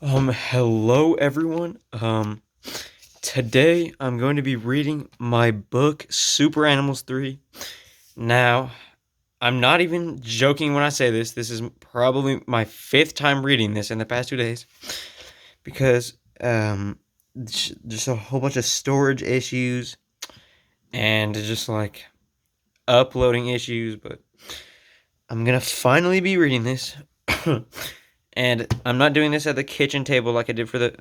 Hello everyone. Today I'm going to be reading my book Super Animals 3. Now, I'm not even joking when I say this. This is probably my fifth time reading this in the past 2 days because just a whole bunch of storage issues and just like uploading issues, but I'm going to finally be reading this. And I'm not doing this at the kitchen table like I did for the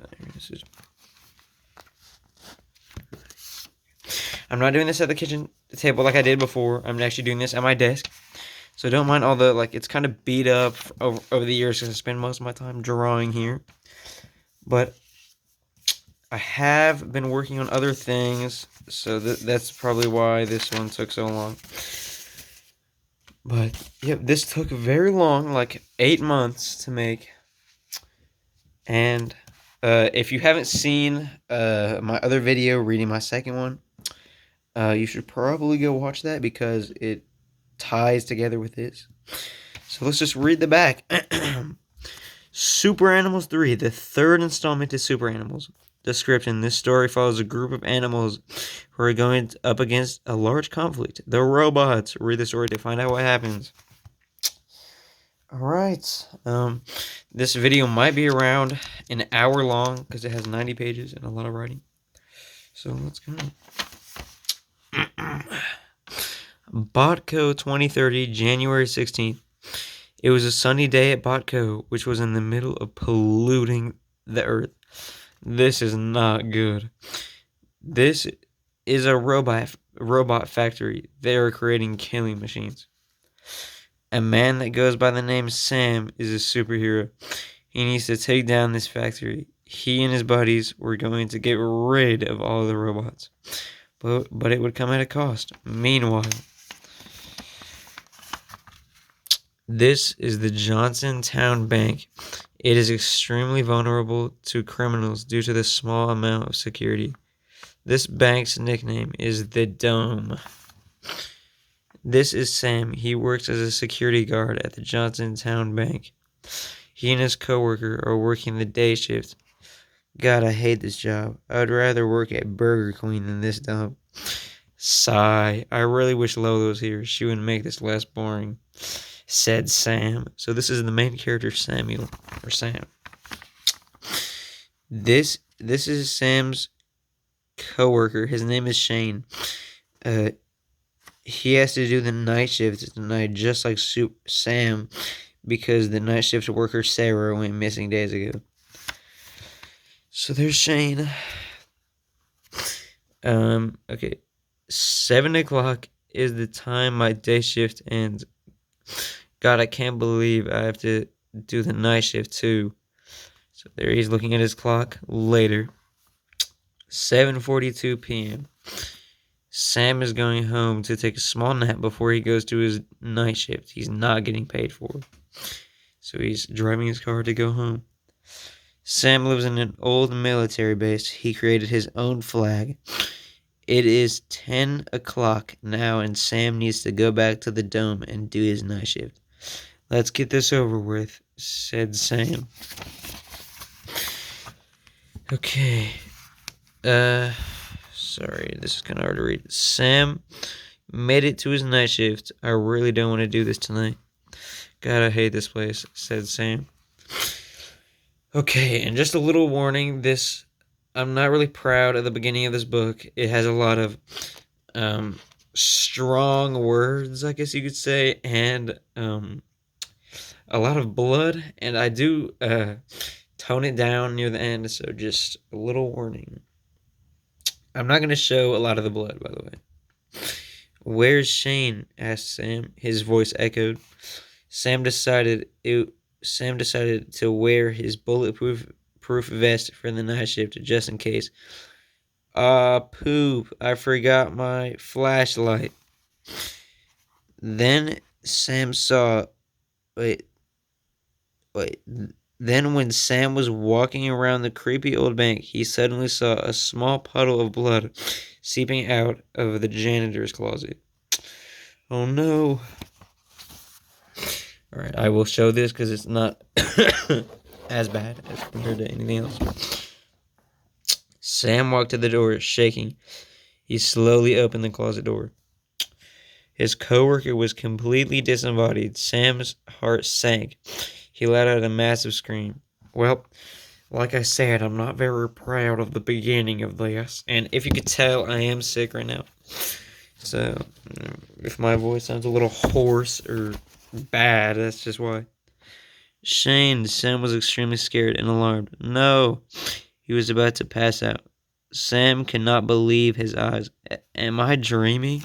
I'm not doing this at the kitchen table like I did before. I'm actually doing this at my desk. So don't mind all the, it's kind of beat up over the years because I spend most of my time drawing here. But I have been working on other things, so that's probably why this one took so long. But, yeah, this took very long, like 8 months to make. And if you haven't seen my other video reading my second one, you should probably go watch that because it ties together with this. So let's just read the back. Super Animals 3, the third installment to Super Animals. Description: this story follows a group of animals who are going up against a large conflict. The robots. Read the story to find out what happens. Alright. This video might be around an hour long because it has 90 pages and a lot of writing. So let's go. Botco 2030, January 16th. It was a sunny day at Botco, which was in the middle of polluting the earth. This is not good. This is a robot factory. They are creating killing machines. A man that goes by the name Sam is a superhero. He needs to take down this factory. He and his buddies were going to get rid of all the robots. But it would come at a cost. Meanwhile, this is the Johnstown Bank. It is extremely vulnerable to criminals due to the small amount of security. This bank's nickname is the Dome. This is Sam. He works as a security guard at the Johnstown Bank. He and his coworker are working the day shift. God, I hate this job. I would rather work at Burger Queen than this dump. Sigh. I really wish Lola was here. She would make this less boring, said Sam. So this is the main character, Samuel, or Sam. This is Sam's coworker. His name is Shane. He has to do the night shift tonight, just like Sam, because the night shift worker Sarah went missing days ago. So there's Shane. Okay. 7 o'clock is the time my day shift ends. God, I can't believe I have to do the night shift too. So there he's looking at his clock. Later. 7:42 p.m. Sam is going home to take a small nap before he goes to his night shift. He's not getting paid for it. So he's driving his car to go home. Sam lives in an old military base. He created his own flag. It is 10 o'clock now, and Sam needs to go back to the Dome and do his night shift. Let's get this over with, said Sam. Okay. Sorry, this is kind of hard to read. Sam made it to his night shift. I really don't want to do this tonight. God, I hate this place, said Sam. Okay, and just a little warning, I'm not really proud of the beginning of this book. It has a lot of strong words, I guess you could say, and a lot of blood, and I do tone it down near the end, so just a little warning. I'm not going to show a lot of the blood, by the way. Where's Shane? Asked Sam. His voice echoed. Sam decided to wear his bulletproof vest for the night shift just in case. Poop. I forgot my flashlight. Then Sam saw... Wait. Then when Sam was walking around the creepy old bank, he suddenly saw a small puddle of blood seeping out of the janitor's closet. Oh no. Alright, I will show this because it's not as bad as compared to anything else. Sam walked to the door, shaking. He slowly opened the closet door. His coworker was completely disembodied. Sam's heart sank. He let out a massive scream. Well, like I said, I'm not very proud of the beginning of this. And if you could tell, I am sick right now. So, if my voice sounds a little hoarse or bad, that's just why. Shane, Sam was extremely scared and alarmed. No, he was about to pass out. Sam could not believe his eyes. Am I dreaming?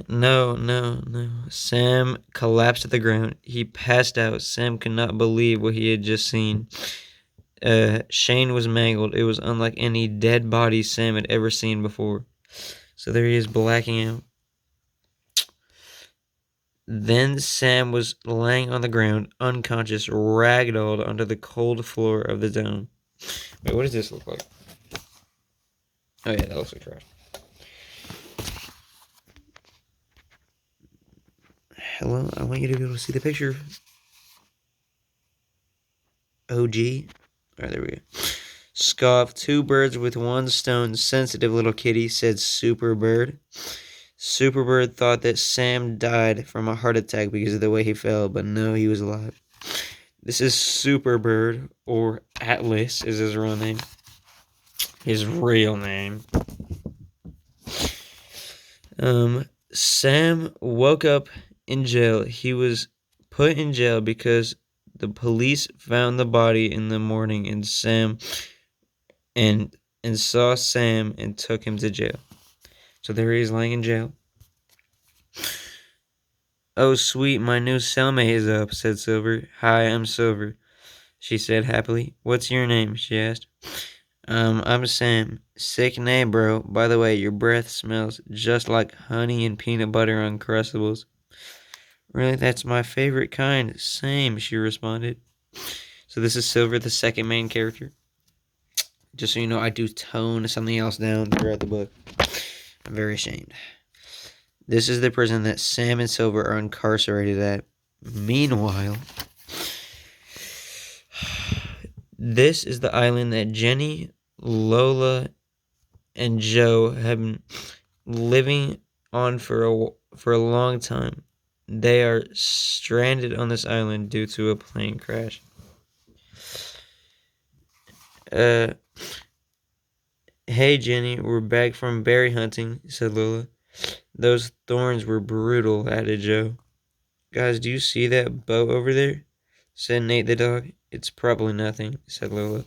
No, no, no. Sam collapsed to the ground. He passed out. Sam could not believe what he had just seen. Shane was mangled. It was unlike any dead body Sam had ever seen before. So there he is, blacking out. Then Sam was laying on the ground, unconscious, ragdolled onto the cold floor of the dome. Wait, what does this look like? Oh yeah, that looks like trash. Hello, I want you to be able to see the picture. OG. Alright, there we go. Scoff, two birds with one stone, sensitive little kitty, said Superbird. Superbird thought that Sam died from a heart attack because of the way he fell, but no, he was alive. This is Superbird, or Atlas is his real name. His real name. Sam woke up in jail. He was put in jail because the police found the body in the morning and saw Sam and took him to jail. So there he is lying in jail. Oh sweet, my new cellmate is up, said Silver. Hi, I'm Silver, she said happily. What's your name? She asked. I'm Sam. Sick name, bro. By the way, your breath smells just like honey and peanut butter Uncrustables. Really, that's my favorite kind. Same, she responded. So this is Silver, the second main character. Just so you know, I do tone something else down throughout the book. I'm very ashamed. This is the prison that Sam and Silver are incarcerated at. Meanwhile, this is the island that Jenny, Lola, and Joe have been living on for a long time. They are stranded on this island due to a plane crash. Hey Jenny, we're back from berry hunting, said Lola. Those thorns were brutal, added Joe. Guys, do you see that boat over there? Said Nate the dog. It's probably nothing, said Lola.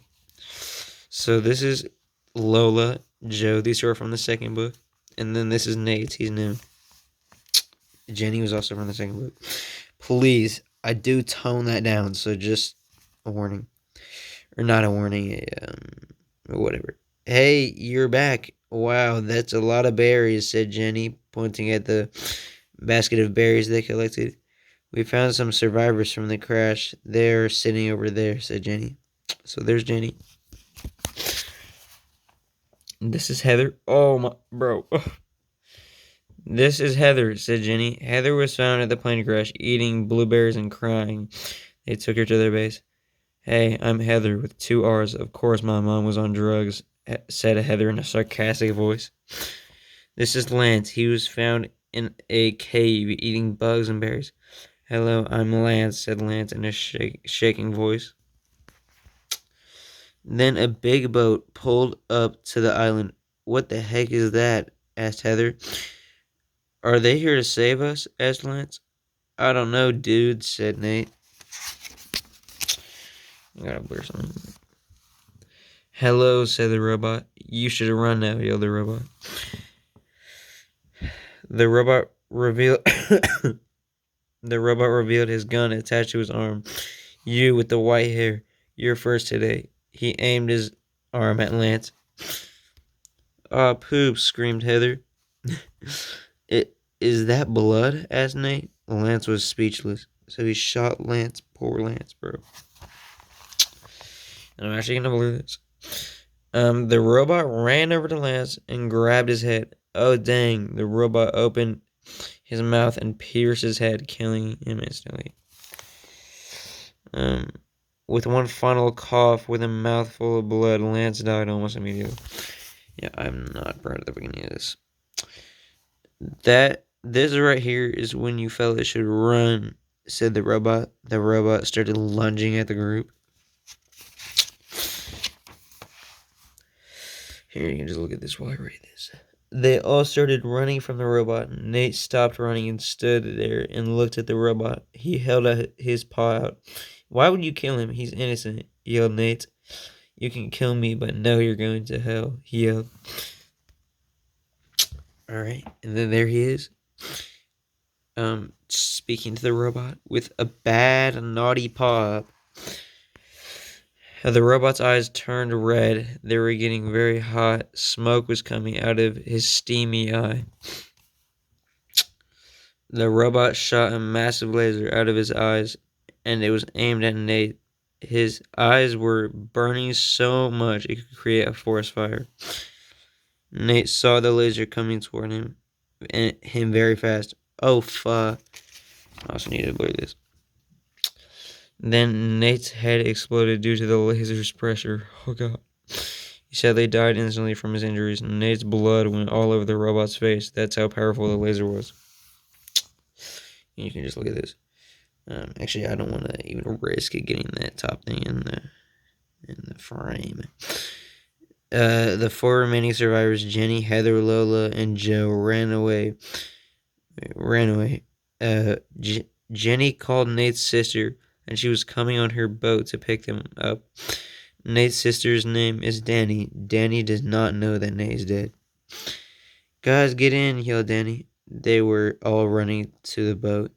So this is Lola, Joe. These are from the second book. And then this is Nate. He's new. Jenny was also from the second book. Please, I do tone that down, so just a warning. Or not a warning, whatever. Hey, you're back. Wow, that's a lot of berries, said Jenny, pointing at the basket of berries they collected. We found some survivors from the crash. They're sitting over there, said Jenny. So there's Jenny. This is Heather. Oh, my, bro. This is Heather, said Jenny. Heather was found at the plane crash, eating blueberries and crying. They took her to their base. Hey, I'm Heather with 2 R's. Of course my mom was on drugs, said Heather in a sarcastic voice. This is Lance. He was found in a cave eating bugs and berries. Hello, I'm Lance, said Lance in a shaking voice. Then a big boat pulled up to the island. What the heck is that? Asked Heather. Are they here to save us? Asked Lance. I don't know, dude, said Nate. I gotta blur something. Hello, said the robot. You should run now, yelled the robot. The robot revealed his gun attached to his arm. You with the white hair, you're first today. He aimed his arm at Lance. Aw, poop, screamed Heather. Is that blood? Asked Nate. Lance was speechless. So he shot Lance. Poor Lance, bro. And I'm actually gonna blur this. The robot ran over to Lance and grabbed his head. Oh, dang. The robot opened his mouth and pierced his head, killing him instantly. Um, with one final cough, with a mouthful of blood, Lance died almost immediately. Yeah, I'm not proud of the beginning of this. This right here is when you fellas should run, said the robot. The robot started lunging at the group. Here, you can just look at this while I read this. They all started running from the robot. Nate stopped running and stood there and looked at the robot. He held out his paw out. Why would you kill him? He's innocent, yelled Nate. You can kill me, but no, you're going to hell, he yelled. Alright, and then there he is. Speaking to the robot with a bad, naughty paw up. The robot's eyes turned red. They were getting very hot. Smoke was coming out of his steamy eye. The robot shot a massive laser out of his eyes, and it was aimed at Nate. His eyes were burning so much it could create a forest fire. Nate saw the laser coming toward him, and him very fast. Oh, fuck. I also need to blur this. Then Nate's head exploded due to the laser's pressure. Oh, God. He sadly died instantly from his injuries. Nate's blood went all over the robot's face. That's how powerful the laser was. And you can just look at this. Actually, I don't want to even risk it getting that top thing in the frame. The four remaining survivors, Jenny, Heather, Lola, and Joe, ran away. Jenny called Nate's sister, and she was coming on her boat to pick them up. Nate's sister's name is Danny. Danny does not know that Nate is dead. Guys, get in, yelled Danny. They were all running to the boat.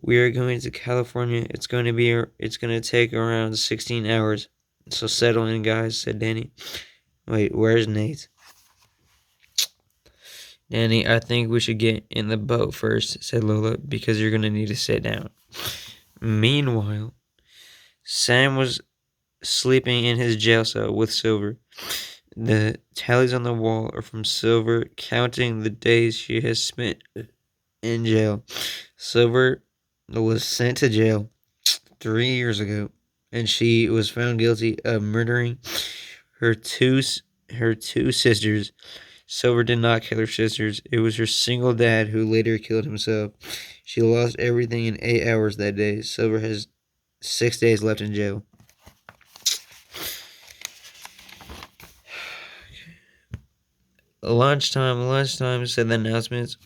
We are going to California. It's going to take around 16 hours. So settle in, guys, said Danny. Wait, where's Nate? Danny, I think we should get in the boat first, said Lola, because you're going to need to sit down. Meanwhile, Sam was sleeping in his jail cell with Silver. The tallies on the wall are from Silver counting the days she has spent in jail. Silver was sent to jail 3 years ago, and she was found guilty of murdering her two sisters. Silver did not kill her sisters. It was her single dad who later killed himself. She lost everything in 8 hours that day. Silver has 6 days left in jail. Lunchtime, said the announcements.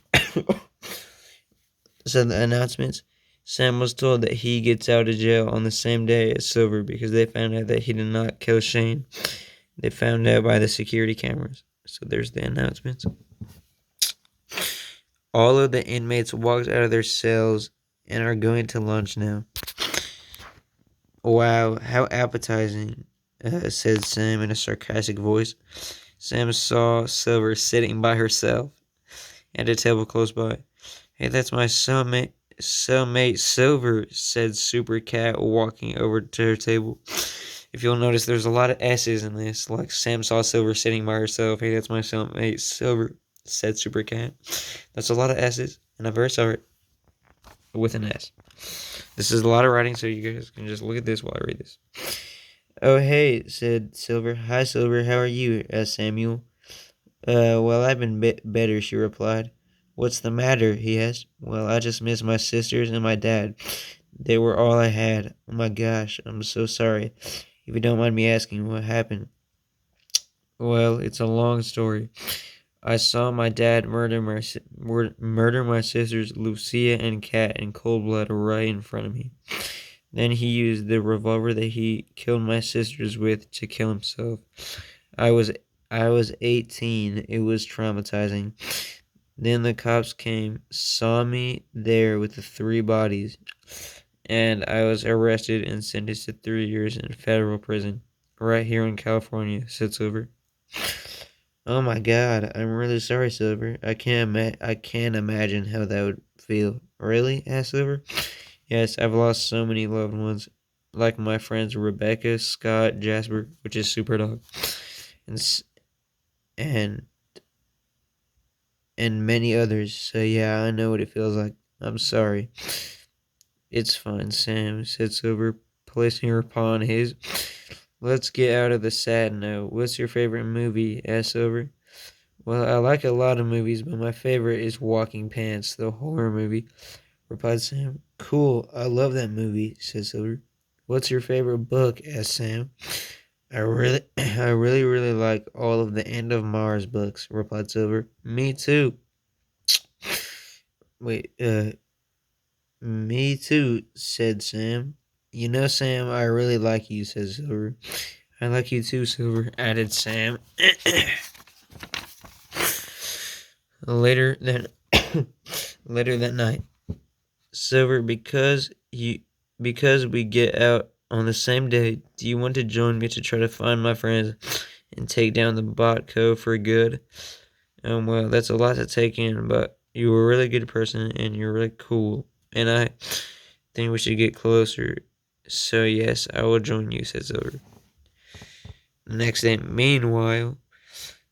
Sam was told that he gets out of jail on the same day as Silver because they found out that he did not kill Shane. They found out by the security cameras. So there's the announcements. All of the inmates walked out of their cells and are going to lunch now. Wow, how appetizing, said Sam in a sarcastic voice. Sam saw Silver sitting by herself at a table close by. Hey, that's my cellmate Silver, said Super Cat, walking over to her table. If you'll notice, there's a lot of S's in this. Like, Sam saw Silver sitting by herself. Hey, that's my cellmate Silver, said Super Cat. That's a lot of S's, and I'm very sorry. With an S. This is a lot of writing, so you guys can just look at this while I read this. Oh, hey, said Silver. Hi, Silver, how are you? Asked Samuel. Well, I've been better, she replied. What's the matter? He asked. Well, I just miss my sisters and my dad. They were all I had. Oh my gosh, I'm so sorry. If you don't mind me asking, what happened? Well, it's a long story. I saw my dad murder my sisters, Lucia and Kat, in cold blood right in front of me. Then he used the revolver that he killed my sisters with to kill himself. I was 18. It was traumatizing. Then the cops came, saw me there with the 3 bodies, and I was arrested and sentenced to 3 years in federal prison, right here in California, said Silver. Oh my God, I'm really sorry, Silver. I can't imagine how that would feel. Really? Asked Silver. Yes, I've lost so many loved ones, like my friends Rebecca, Scott, Jasper, which is Superdog, and many others. So yeah, I know what it feels like. I'm sorry. It's fine, Sam, said Silver, placing her paw on his. Let's get out of the sad note. What's your favorite movie? Asked Silver. Well, I like a lot of movies, but my favorite is Walking Pants, the horror movie, replied Sam. Cool, I love that movie, said Silver. What's your favorite book? Asked Sam. I really like all of the End of Mars books, replied Silver. Me too. Wait, me too, said Sam. You know, Sam, I really like you, said Silver. I like you too, Silver, added Sam. Later that later that night, Silver, because we get out on the same day, do you want to join me to try to find my friends and take down the Botco for good? Well, that's a lot to take in, but you're a really good person and you're really cool, and I think we should get closer. So yes, I will join you, said Silver. Next day, meanwhile,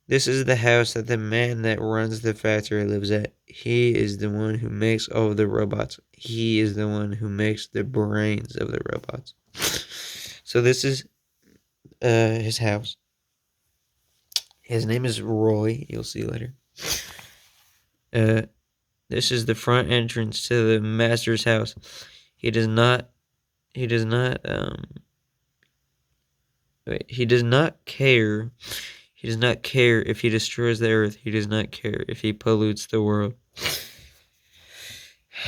this is the house that the man that runs the factory lives at. He is the one who makes all of the robots. He is the one who makes the brains of the robots. So this is his house. His name is Roy. You'll see later. This is the front entrance to the master's house. He does not care. He does not care if he destroys the earth. He does not care if he pollutes the world.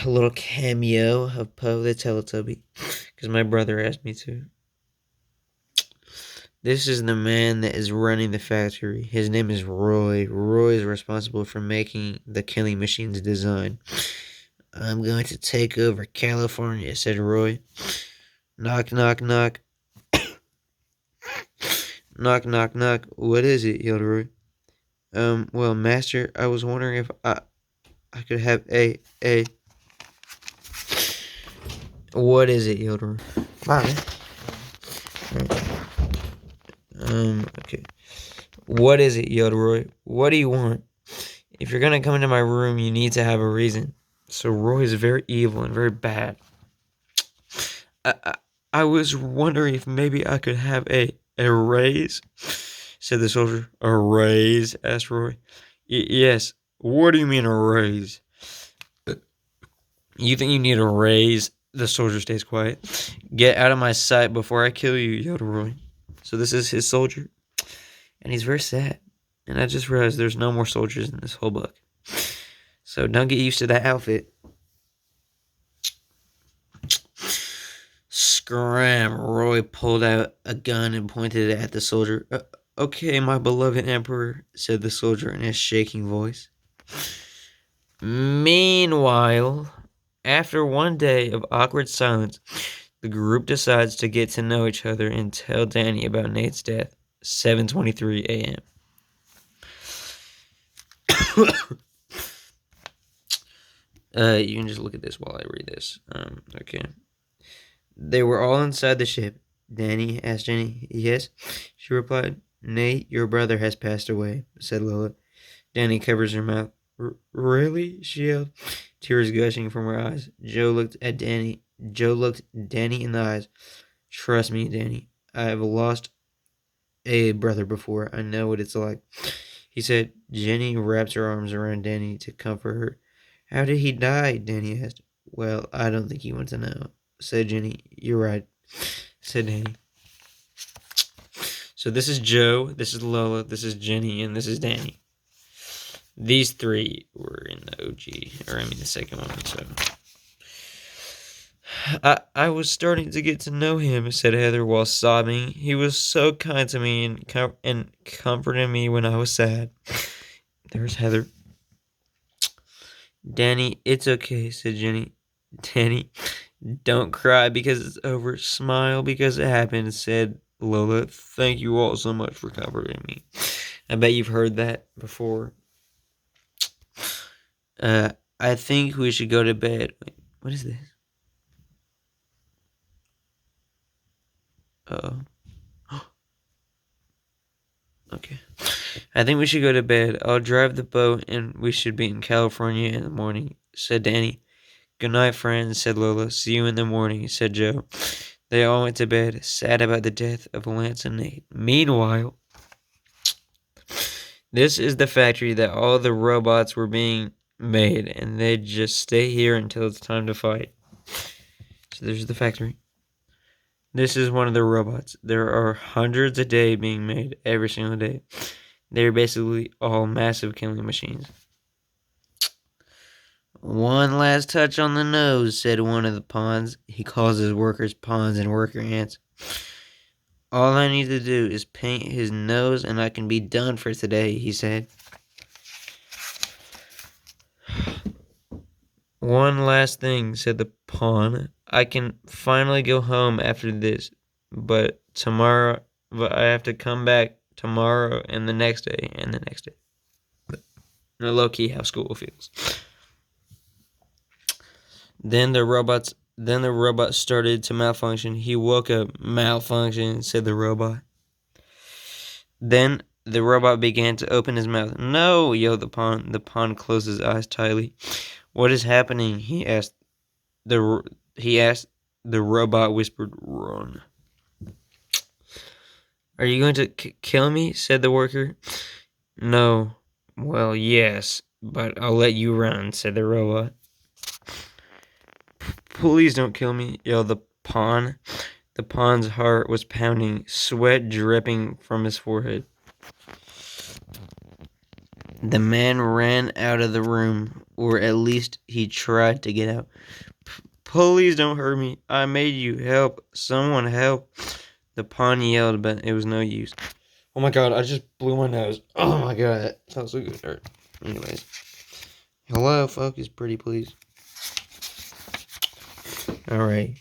A little cameo of Poe the Teletubby, because my brother asked me to. This is the man that is running the factory. His name is Roy. Roy is responsible for making the killing machine's design. I'm going to take over California, said Roy. Knock, knock, knock. Knock, knock, knock. What is it? Yelled Roy. Well, Master, I was wondering if I could have a. What is it? Yelled Roy. Fine. Okay. What is it? Yelled Roy. What do you want? If you're gonna come into my room, you need to have a reason. So Roy is very evil and very bad. I was wondering if maybe I could have a raise, said the soldier. A raise? Asked Roy. Yes. What do you mean a raise? You think you need a raise? The soldier stays quiet. Get out of my sight before I kill you, yelled Roy. So this is his soldier. And he's very sad. And I just realized there's no more soldiers in this whole book. So don't get used to that outfit. Scram! Roy pulled out a gun and pointed it at the soldier. Okay, my beloved emperor, said the soldier in a shaking voice. Meanwhile, after one day of awkward silence, the group decides to get to know each other and tell Danny about Nate's death. 7:23 a.m. You can just look at this while I read this. Okay. They were all inside the ship. Danny asked Jenny. Yes, she replied. Nate, your brother has passed away, said Lola. Danny covers her mouth. Really? She yelled, tears gushing from her eyes. Joe looked Danny in the eyes. Trust me, Danny. I have lost a brother before. I know what it's like. He said. Jenny wrapped her arms around Danny to comfort her. How did he die? Danny asked. Well, I don't think you want to know, said Jenny. You're right, said Danny. So this is Joe, this is Lola, this is Jenny, and this is Danny. These three were in the the second one, so. I was starting to get to know him, said Heather while sobbing. He was so kind to me and comforted me when I was sad. There's Heather. Danny, it's okay, said Jenny. Danny, don't cry because it's over. Smile because it happened, said Lola. Thank you all so much for comforting me. I bet you've heard that before. I think we should go to bed. Wait, what is this? Uh-oh. Okay. I think we should go to bed. I'll drive the boat and we should be in California in the morning, said Danny. Good night, friends, said Lola. See you in the morning, said Joe. They all went to bed, sad about the death of Lance and Nate. Meanwhile, this is the factory that all the robots were being made, and they just stay here until it's time to fight. So there's the factory. This is one of the robots. There are hundreds a day being made every single day. They're basically all massive killing machines. One last touch on the nose, said one of the pawns. He calls his workers pawns and worker ants. All I need to do is paint his nose and I can be done for today, he said. One last thing, said the pawn. I can finally go home after this, but I have to come back tomorrow and the next day and the next day. Low-key how school feels. Then the robot started to malfunction. He woke up. Malfunction, said the robot. Then the robot began to open his mouth. No, yelled the pawn. The pawn closed his eyes tightly. What is happening? He asked. The robot whispered, run. Are you going to kill me? Said the worker. No. Well, yes, but I'll let you run, said the robot. Please don't kill me, yelled the pawn. The pawn's heart was pounding, sweat dripping from his forehead. The man ran out of the room, or at least he tried to get out. Please don't hurt me. I made you. Help. Someone help. The pawn yelled, but it was no use. Oh my god, I just blew my nose. Oh my god, that felt so good. Anyways. Hello, focus pretty please. Alright.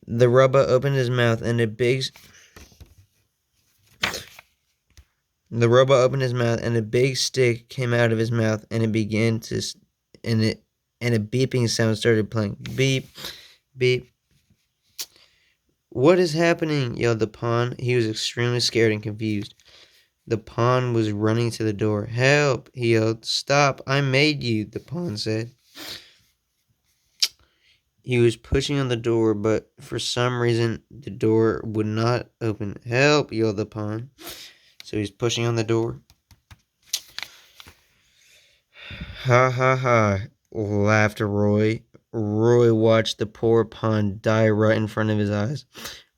The robot opened his mouth and a big stick came out of his mouth and it began to and a beeping sound started playing. Beep, beep. What is happening? Yelled the pawn. He was extremely scared and confused. The pawn was running to the door. Help, he yelled. Stop, I made you, the pawn said. He was pushing on the door, but for some reason, the door would not open. Help, yelled the pawn. So he's pushing on the door. Ha ha ha, laughed Roy. Roy watched the poor pawn die right in front of his eyes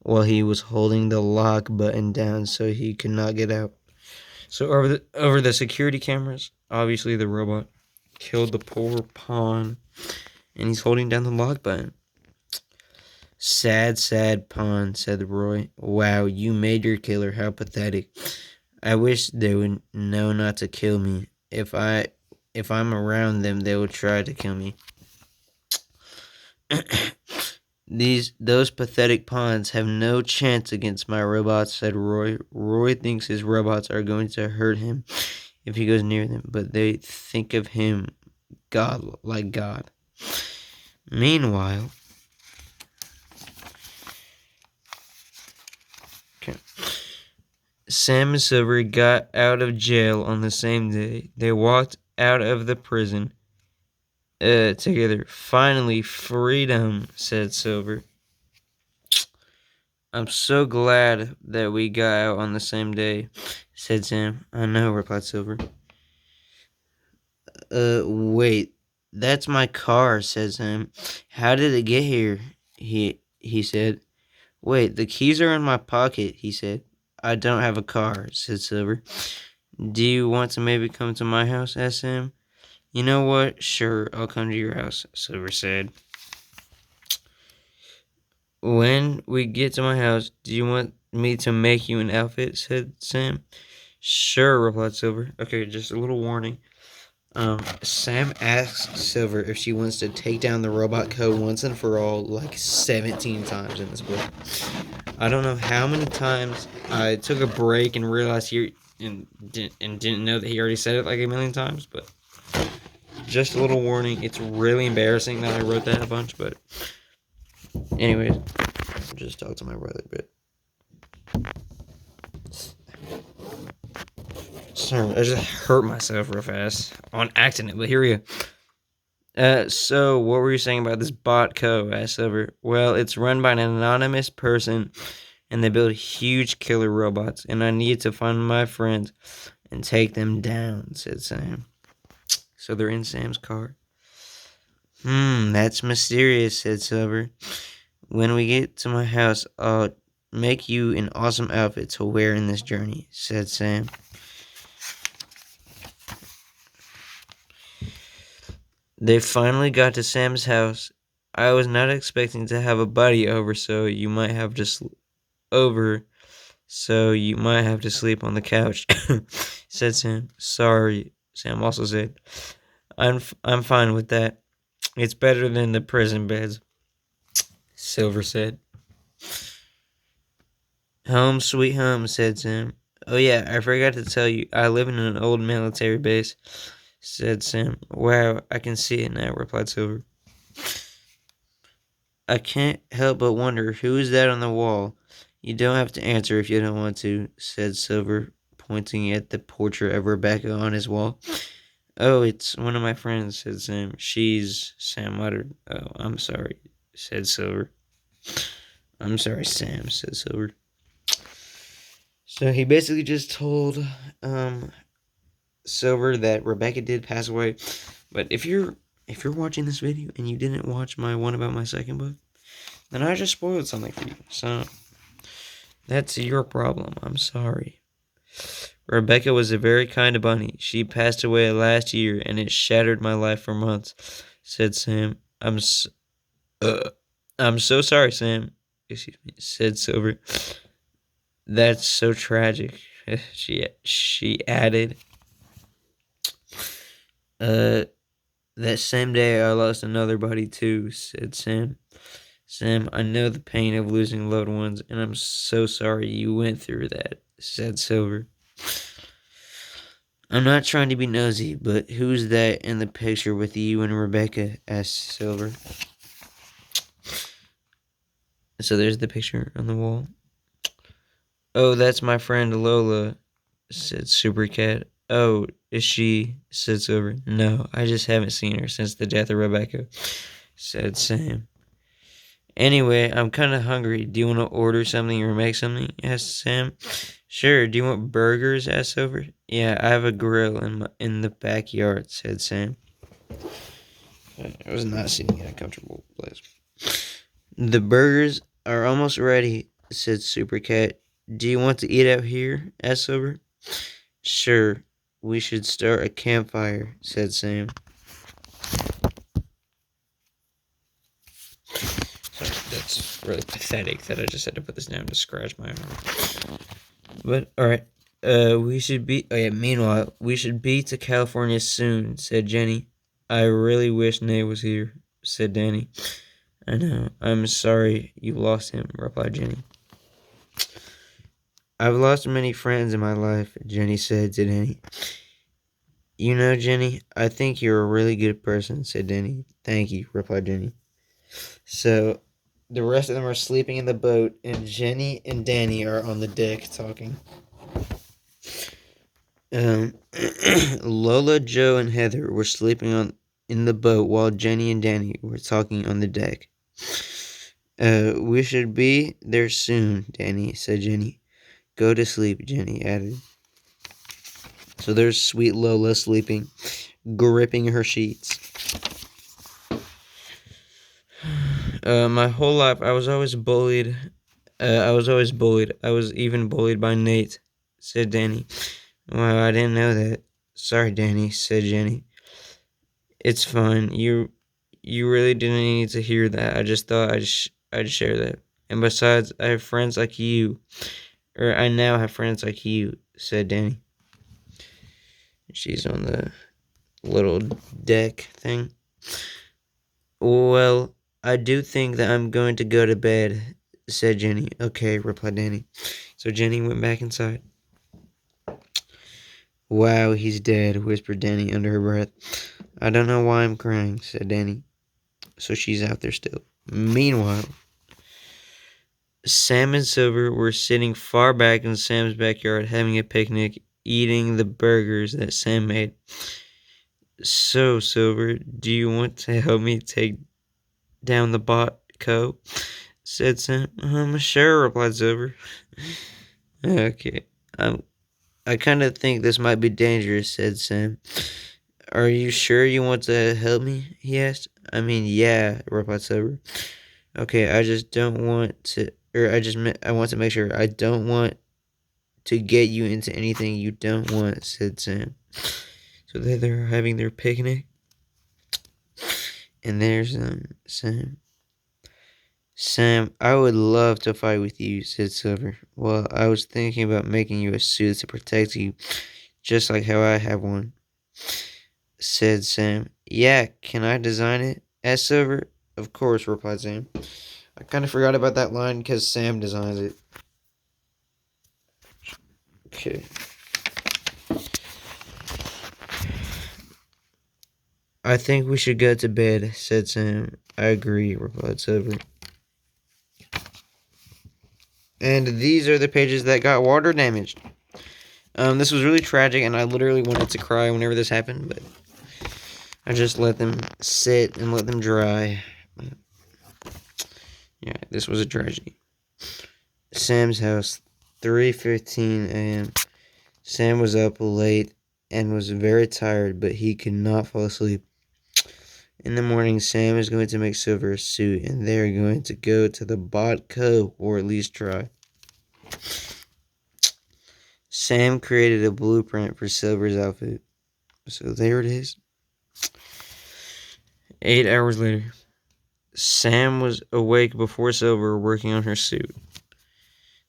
while he was holding the lock button down so he could not get out. So over the security cameras, obviously the robot killed the poor pawn, and he's holding down the lock button. Sad, sad pawn, said Roy. Wow, you made your killer. How pathetic. I wish they would know not to kill me. If I'm around them, they will try to kill me. Those pathetic pawns have no chance against my robots, said Roy. Roy thinks his robots are going to hurt him if he goes near them, but they think of him like God. Meanwhile, Sam and Silver got out of jail on the same day. They walked out of the prison together. Finally, freedom, said Silver. I'm so glad that we got out on the same day, said Sam. I know, replied Silver. Wait, that's my car, said Sam. How did it get here? He said. Wait, the keys are in my pocket, he said. I don't have a car, said Silver. Do you want to maybe come to my house, asked Sam. You know what? Sure, I'll come to your house, Silver said. When we get to my house, do you want me to make you an outfit, said Sam. Sure, replied Silver. Okay, just a little warning. Sam asks Silver if she wants to take down the robot code once and for all, like 17 times in this book. I don't know how many times I took a break and realized and didn't know that he already said it like a million times, but just a little warning. It's really embarrassing that I wrote that a bunch, but anyways, I'll just talk to my brother a bit. Sorry, I just hurt myself real fast on accident, but here we go. So what were you saying about this Botco? Asked Silver. Well, it's run by an anonymous person, and they build huge killer robots, and I need to find my friends and take them down, said Sam. So they're in Sam's car. That's mysterious, said Silver. When we get to my house, I'll make you an awesome outfit to wear in this journey, said Sam. They finally got to Sam's house. I was not expecting to have a buddy over, so you might have to sleep on the couch, said Sam. Sorry, Sam also said. I'm fine with that. It's better than the prison beds, Silver said. Home sweet home, said Sam. Oh yeah, I forgot to tell you, I live in an old military base, said Sam. Wow, I can see it now, replied Silver. I can't help but wonder, who is that on the wall? You don't have to answer if you don't want to, said Silver, pointing at the portrait of Rebecca on his wall. Oh, it's one of my friends, said Sam. Sam muttered. Oh, I'm sorry, said Silver. I'm sorry, Sam, said Silver. So he basically just told Silver that Rebecca did pass away. But if you're watching this video and you didn't watch my one about my second book, then I just spoiled something for you. So that's your problem. I'm sorry. Rebecca was a very kind bunny. She passed away last year, and it shattered my life for months, said Sam. I'm so sorry, Sam. Excuse me, said Silver. That's so tragic. She added. That same day I lost another buddy too, said Sam. Sam, I know the pain of losing loved ones, and I'm so sorry you went through that, said Silver. I'm not trying to be nosy, but who's that in the picture with you and Rebecca? Asked Silver. So there's the picture on the wall. Oh, that's my friend Lola, said Super Cat. Oh, is she? Said Silver. No, I just haven't seen her since the death of Rebecca, said Sam. Anyway, I'm kind of hungry. Do you want to order something or make something? Asked Sam. Sure. Do you want burgers? Asked Silver. Yeah, I have a grill in the backyard, said Sam. I was not sitting in a comfortable place. The burgers are almost ready, said Super Cat. Do you want to eat out here? Asked Silver. Sure. We should start a campfire, said Sam. Sorry, that's really pathetic that I just had to put this down to scratch my arm. But, alright. Meanwhile, we should be to California soon, said Jenny. I really wish Nate was here, said Danny. I know. I'm sorry you lost him, replied Jenny. I've lost many friends in my life, Jenny said to Danny. You know, Jenny, I think you're a really good person, said Danny. Thank you, replied Jenny. So, the rest of them are sleeping in the boat, and Jenny and Danny are on the deck talking. Lola, Joe, and Heather were sleeping in the boat while Jenny and Danny were talking on the deck. We should be there soon, Danny, said Jenny. Go to sleep, Jenny added. So there's sweet Lola sleeping, gripping her sheets. My whole life, I was always bullied. I was even bullied by Nate, said Danny. Wow, I didn't know that. Sorry, Danny, said Jenny. It's fine. You really didn't need to hear that. I just thought I'd share that. And besides, I have friends like you. Or I now have friends like you, said Danny. She's on the little deck thing. Well, I do think that I'm going to go to bed, said Jenny. Okay, replied Danny. So Jenny went back inside. Wow, he's dead, whispered Danny under her breath. I don't know why I'm crying, said Danny. So she's out there still. Meanwhile, Sam and Silver were sitting far back in Sam's backyard having a picnic, eating the burgers that Sam made. So, Silver, do you want to help me take down the bot co? Said Sam. Sure, replied Silver. Okay. Um, I kind of think this might be dangerous, said Sam. Are you sure you want to help me? He asked. I mean, yeah, replied Silver. Okay, I just don't want to, or I want to make sure I don't want to get you into anything you don't want, said Sam. So they're having their picnic, and there's Sam. Sam, I would love to fight with you, said Silver. Well, I was thinking about making you a suit to protect you, just like how I have one, said Sam. Yeah, can I design it? Asked Silver. Of course, replied Sam. I kind of forgot about that line because Sam designs it. Okay. I think we should go to bed, said Sam. I agree, replied Silver. And these are the pages that got water damaged. This was really tragic, and I literally wanted to cry whenever this happened, but I just let them sit and let them dry. Yeah, this was a tragedy. Sam's house, 3:15 a.m. Sam was up late and was very tired, but he could not fall asleep. In the morning, Sam is going to make Silver a suit, and they are going to go to the Bot Co, or at least try. Sam created a blueprint for Silver's outfit. So there it is. 8 hours later, Sam was awake before Silver, working on her suit.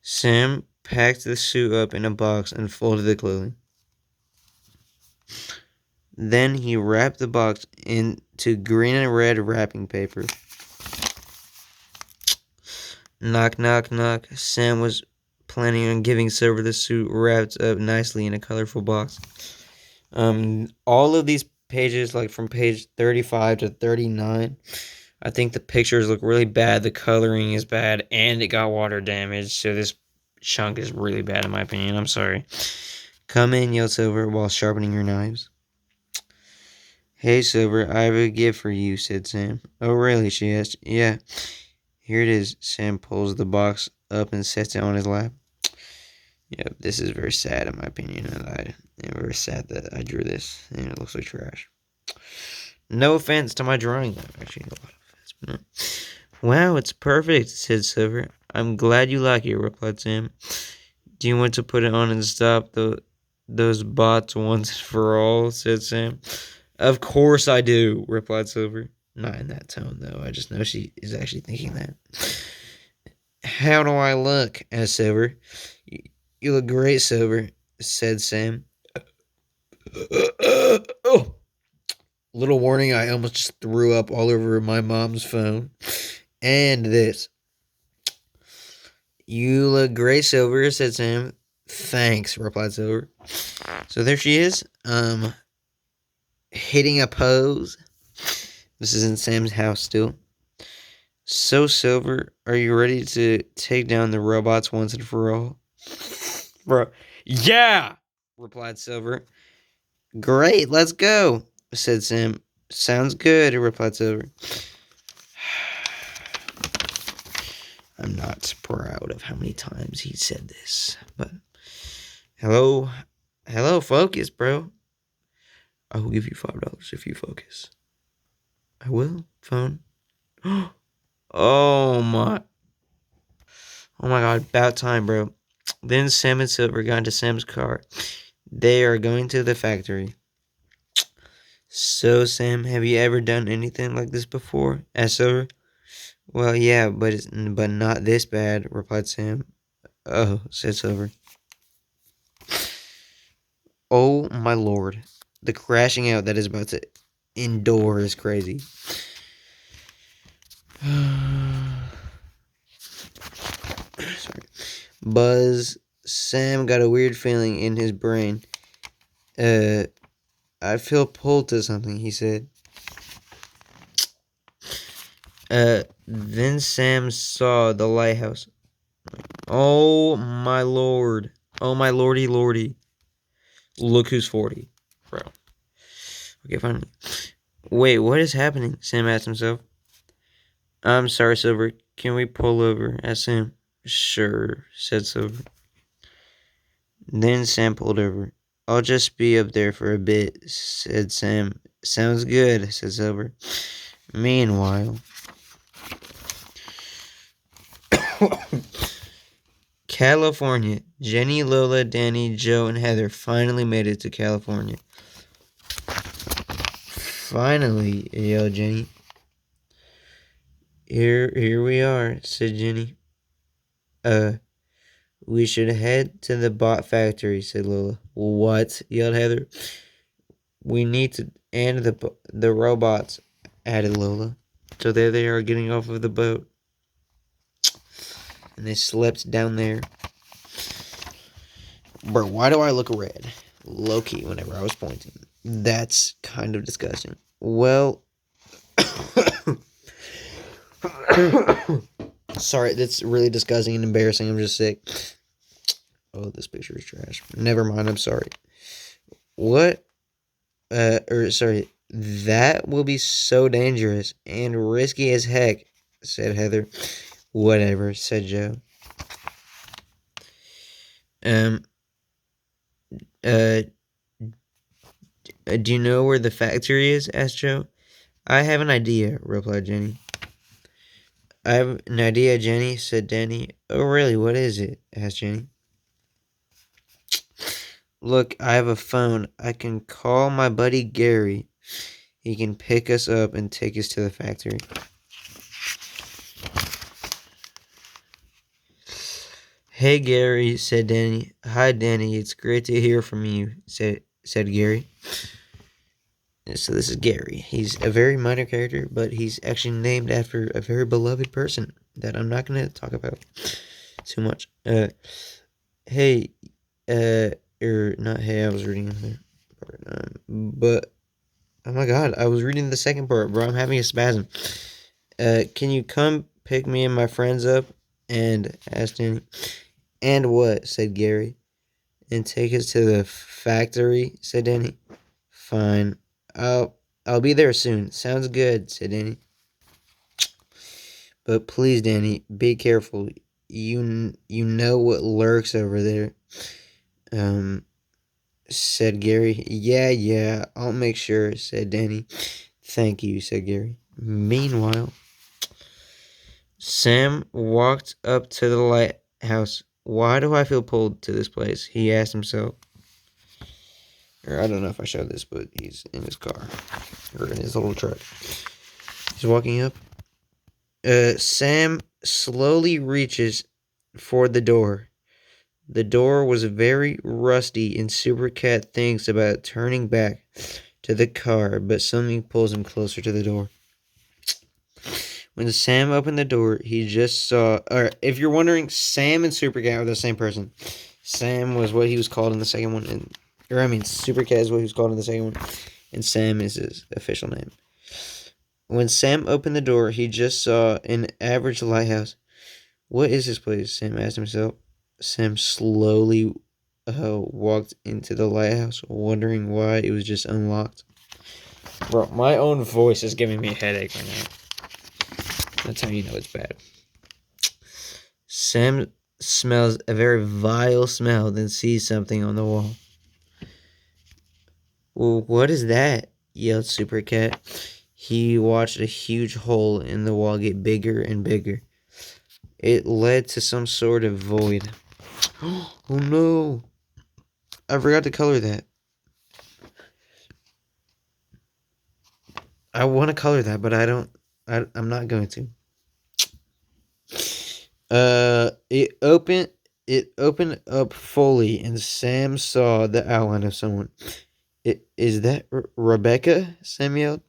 Sam packed the suit up in a box and folded the clothing. Then he wrapped the box into green and red wrapping paper. Knock, knock, knock. Sam was planning on giving Silver the suit wrapped up nicely in a colorful box. All of these pages, like from page 35 to 39, I think the pictures look really bad, the coloring is bad, and it got water damage, so this chunk is really bad in my opinion. I'm sorry. Come in, yelled Silver while sharpening her knives. Hey, Silver, I have a gift for you, said Sam. Oh, really? She asked. Yeah. Here it is. Sam pulls the box up and sets it on his lap. Yeah, this is very sad in my opinion, and I'm very sad that I drew this, and it looks like trash. No offense to my drawing, though. Actually, a lot of offense, but no. Wow, it's perfect, said Silver. I'm glad you like it, replied Sam. Do you want to put it on and stop those bots once and for all, said Sam. Of course I do, replied Silver. Not in that tone, though. I just know she is actually thinking that. How do I look? Asked Silver. You look great, Silver, said Sam. Oh! Little warning, I almost just threw up all over my mom's phone. And this. You look great, Silver, said Sam. Thanks, replied Silver. So there she is. Hitting a pose. This is in Sam's house still. So, Silver, are you ready to take down the robots once and for all? Bro, yeah, replied Silver. Great, let's go, said Sam. Sounds good, replied Silver. I'm not proud of how many times he said this, but hello, focus, bro. I will give you $5 if you focus. I will, phone. Oh my god, about time, bro. Then Sam and Silver got into Sam's car. They are going to the factory. So, Sam, have you ever done anything like this before? Asked Silver. Well, yeah, but not this bad, replied Sam. Oh, said Silver. Oh my lord. The crashing out that is about to endure is crazy. Sorry. Buzz. Sam got a weird feeling in his brain. I feel pulled to something, he said. Then Sam saw the lighthouse. Oh my lord. Oh my lordy lordy. Look who's 40, bro. Okay, finally. Wait, what is happening? Sam asked himself. I'm sorry, Silver. Can we pull over? Asked Sam. Sure, said Silver. Then Sam pulled over. I'll just be up there for a bit, said Sam. Sounds good, said Silver. Meanwhile, California. Jenny, Lola, Danny, Joe, and Heather finally made it to California. Finally, yelled Jenny. Here we are, said Jenny. We should head to the bot factory, said Lola. What? Yelled Heather. We need to end the robots, added Lola. So there they are getting off of the boat. And they slept down there. Bro, why do I look red? Low-key whenever I was pointing. That's kind of disgusting. Well, sorry, that's really disgusting and embarrassing. I'm just sick. Oh, this picture is trash. Never mind, I'm sorry. What? Sorry. That will be so dangerous and risky as heck, said Heather. Whatever, said Joe. Do you know where the factory is? Asked Joe. I have an idea, replied Jenny. I have an idea, Jenny, said Danny. Oh, really? What is it? Asked Jenny. Look, I have a phone. I can call my buddy Gary. He can pick us up and take us to the factory. Hey, Gary, said Danny. Hi, Danny. It's great to hear from you, said Gary. So this is Gary. He's a very minor character, but he's actually named after a very beloved person that I'm not going to talk about too much. Hey, or not hey, I was reading the part, but, oh my god, I was reading the second part, bro. I'm having a spasm. Can you come pick me and my friends up? And asked Danny. And what? Said Gary. And take us to the factory, said Danny. Fine. I'll be there soon. Sounds good, said Danny. But please, Danny, be careful. You know what lurks over there. Said Gary. Yeah, I'll make sure, said Danny. Thank you, said Gary. Meanwhile, Sam walked up to the lighthouse. Why do I feel pulled to this place? He asked himself. Or I don't know if I showed this, but he's in his car. Or in his little truck. He's walking up. Sam slowly reaches for the door. The door was very rusty, and Super Cat thinks about turning back to the car, but something pulls him closer to the door. When Sam opened the door, he just saw... Or if you're wondering, Sam and Super Cat are the same person. Sam was what he was called in the second one, Super Cat is what he was called in the second one, and Sam is his official name. When Sam opened the door, he just saw an average lighthouse. What is this place? Sam asked himself. Sam slowly walked into the lighthouse, wondering why it was just unlocked. Bro, my own voice is giving me a headache right now. That's how you know it's bad. Sam smells a very vile smell, then sees something on the wall. Well, what is that? Yelled Super Cat. He watched a huge hole in the wall get bigger and bigger. It led to some sort of void. Oh no! I forgot to color that. I want to color that, but I'm not going to. It opened up fully, and Sam saw the outline of someone. Is that Rebecca? Sam yelled.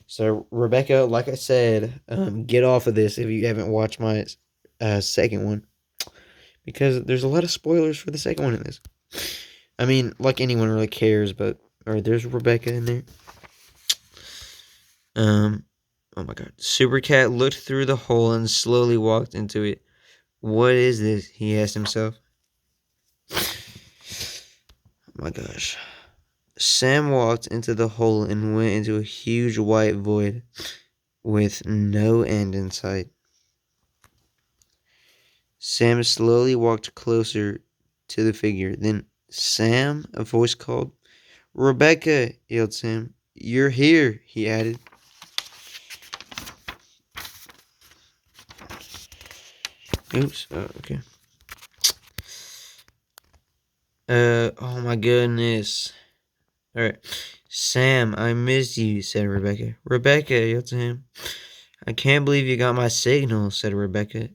So Rebecca, like I said, get off of this if you haven't watched my second one, because there's a lot of spoilers for the second one in this. I mean, like anyone really cares, but there's Rebecca in there. Oh my god. Super Cat looked through the hole and slowly walked into it. What is this? He asked himself. Oh my gosh. Sam walked into the hole and went into a huge white void with no end in sight. Sam slowly walked closer to the figure. Then, Sam, a voice called. Rebecca, yelled Sam. You're here, he added. Oops, okay. Oh my goodness. Alright. Sam, I miss you, said Rebecca. Rebecca, yelled Sam. I can't believe you got my signal, said Rebecca.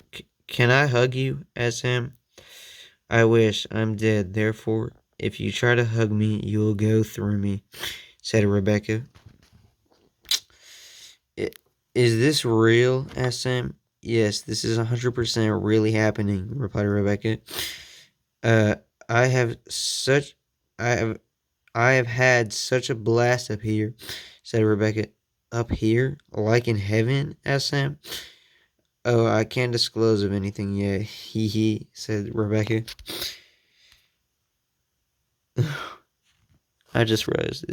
Can I hug you? Asked Sam. I wish. I'm dead. Therefore, if you try to hug me, you'll go through me, said Rebecca. Is this real? Asked Sam. Yes, this is 100% really happening, replied Rebecca. Uh, I have such, I have, I have had such a blast up here, said Rebecca. Up here? Like in heaven? Asked Sam. Oh, I can't disclose of anything yet. Hee hee, said Rebecca. I just realized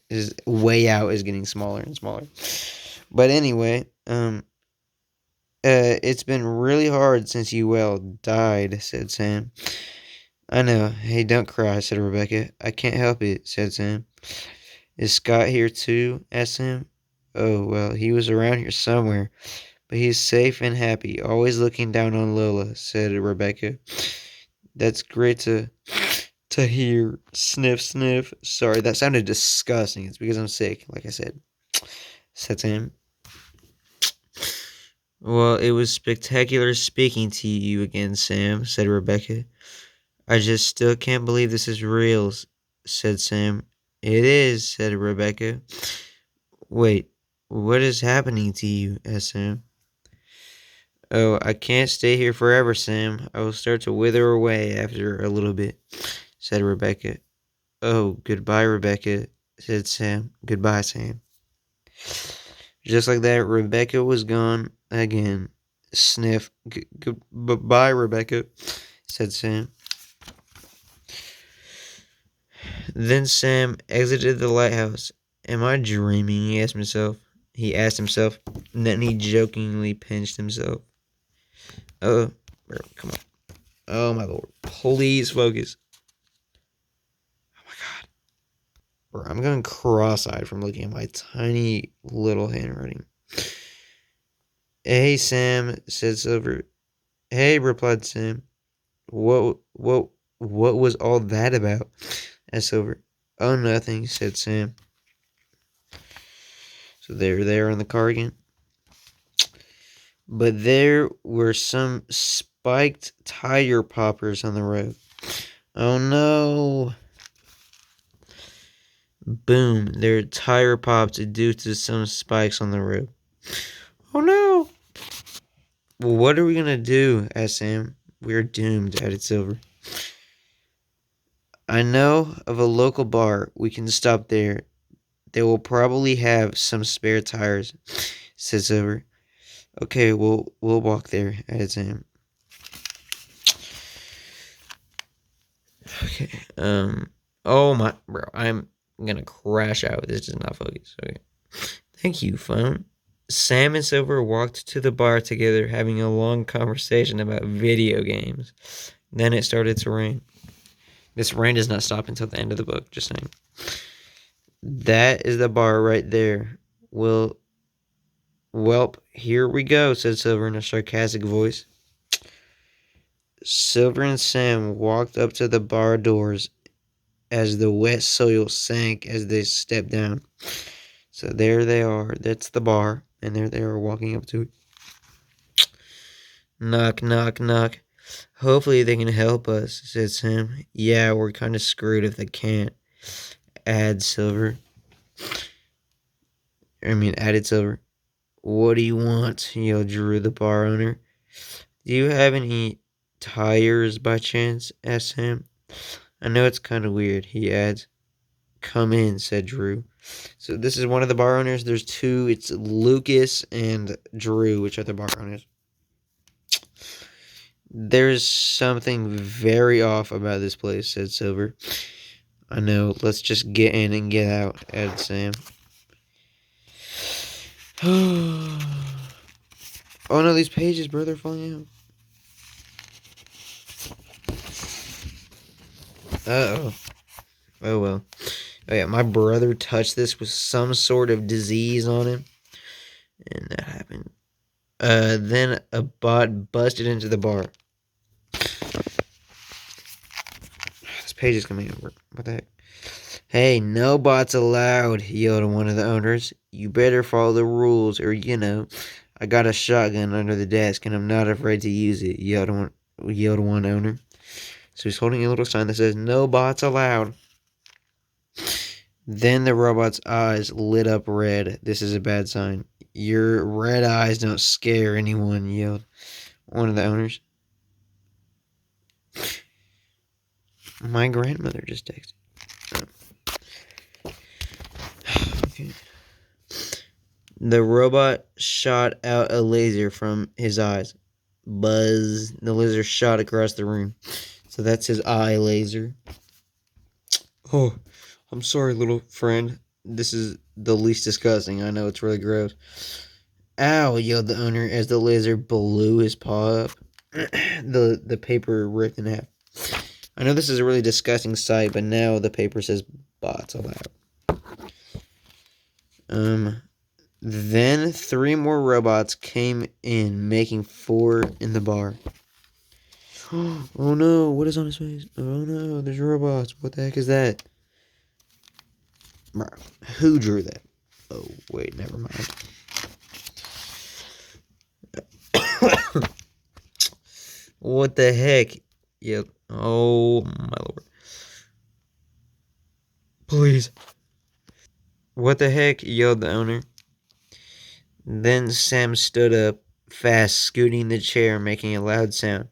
is way out is getting smaller and smaller. But anyway, it's been really hard since you died, said Sam. I know. Hey, don't cry, said Rebecca. I can't help it, said Sam. Is Scott here too? Asked Sam. Oh, well, he was around here somewhere, but he's safe and happy, always looking down on Lola, said Rebecca. That's great to hear. Sniff, sniff. Sorry, that sounded disgusting. It's because I'm sick, like I said Sam. Well, it was spectacular speaking to you again, Sam, said Rebecca. I just still can't believe this is real, said Sam. It is, said Rebecca. Wait, what is happening to you? Asked Sam. Oh, I can't stay here forever, Sam. I will start to wither away after a little bit, said Rebecca. Oh, goodbye, Rebecca, said Sam. Goodbye, Sam. Just like that, Rebecca was gone again. Sniff. Goodbye, Rebecca, said Sam. Then Sam exited the lighthouse. Am I dreaming? He asked himself. And then he jokingly pinched himself. Oh, bro, come on. Oh my lord. Please focus. Oh my god. Bro, I'm going cross-eyed from looking at my tiny little handwriting. Hey, Sam, said Silver. Hey, replied Sam. What was all that about? Asked Silver. Oh, nothing, said Sam. So they're there in the car again. But there were some spiked tire poppers on the road. Oh no. Boom, their tire popped due to some spikes on the road. Oh no. Well, what are we gonna do? Asked Sam. We're doomed, added Silver. I know of a local bar. We can stop there. They will probably have some spare tires, said Silver. Okay, we'll walk there, added Sam. Okay. Oh my, bro, I'm gonna crash out. This does not focus. Okay. Thank you, phone. Sam and Silver walked to the bar together, having a long conversation about video games. Then it started to rain. This rain does not stop until the end of the book, just saying. That is the bar right there. Welp, here we go, said Silver in a sarcastic voice. Silver and Sam walked up to the bar doors as the wet soil sank as they stepped down. So there they are. That's the bar. And there they are walking up to it. Knock, knock, knock. Hopefully they can help us, said Sam. Yeah, we're kind of screwed if they can't. Added Silver. What do you want? Yelled Drew, the bar owner. Do you have any tires by chance? Asked Sam. I know it's kind of weird, he adds. Come in, said Drew. So this is one of the bar owners. There's two. It's Lucas and Drew, which are the bar owners. There's something very off about this place, said Silver. I know. Let's just get in and get out, added Sam. Oh no, these pages, bro, they're falling out. Uh-oh. Oh well. Oh yeah, my brother touched this with some sort of disease on him. And that happened. Then a bot busted into the bar. This page is coming over. What the heck? Hey, no bots allowed, yelled one of the owners. You better follow the rules, or I got a shotgun under the desk and I'm not afraid to use it, yelled one owner. So he's holding a little sign that says, no bots allowed. Then the robot's eyes lit up red. This is a bad sign. Your red eyes don't scare anyone, yelled one of the owners. My grandmother just texted. Okay. The robot shot out a laser from his eyes. Buzz. The laser shot across the room. So that's his eye laser. Oh, I'm sorry, little friend. This is the least disgusting. I know it's really gross. Ow, yelled the owner as the laser blew his paw up. The paper ripped in half. I know this is a really disgusting sight, but now the paper says bots allowed. Then 3 more robots came in, making 4 in the bar. Oh no, what is on his face? Oh no, there's robots. What the heck is that? Who drew that? Oh, wait, never mind. What the heck? Yep. Oh, my lord. Please. What the heck? Yelled the owner. Then Sam stood up, fast, scooting the chair, making a loud sound.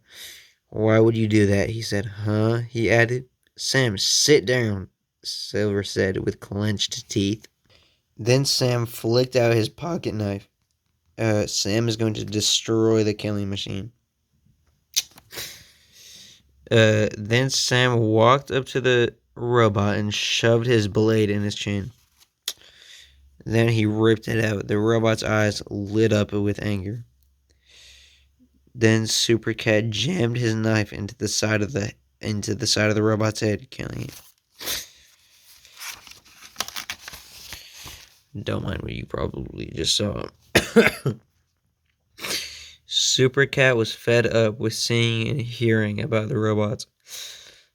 Why would you do that? He said. Huh? He added. Sam, sit down, Silver said with clenched teeth. Then Sam flicked out his pocket knife. Sam is going to destroy the killing machine. Then Sam walked up to the robot and shoved his blade in his chin. Then he ripped it out. The robot's eyes lit up with anger. Then Super Cat jammed his knife into the side of the robot's head, killing it. Don't mind what you probably just saw. Super Cat was fed up with seeing and hearing about the robots.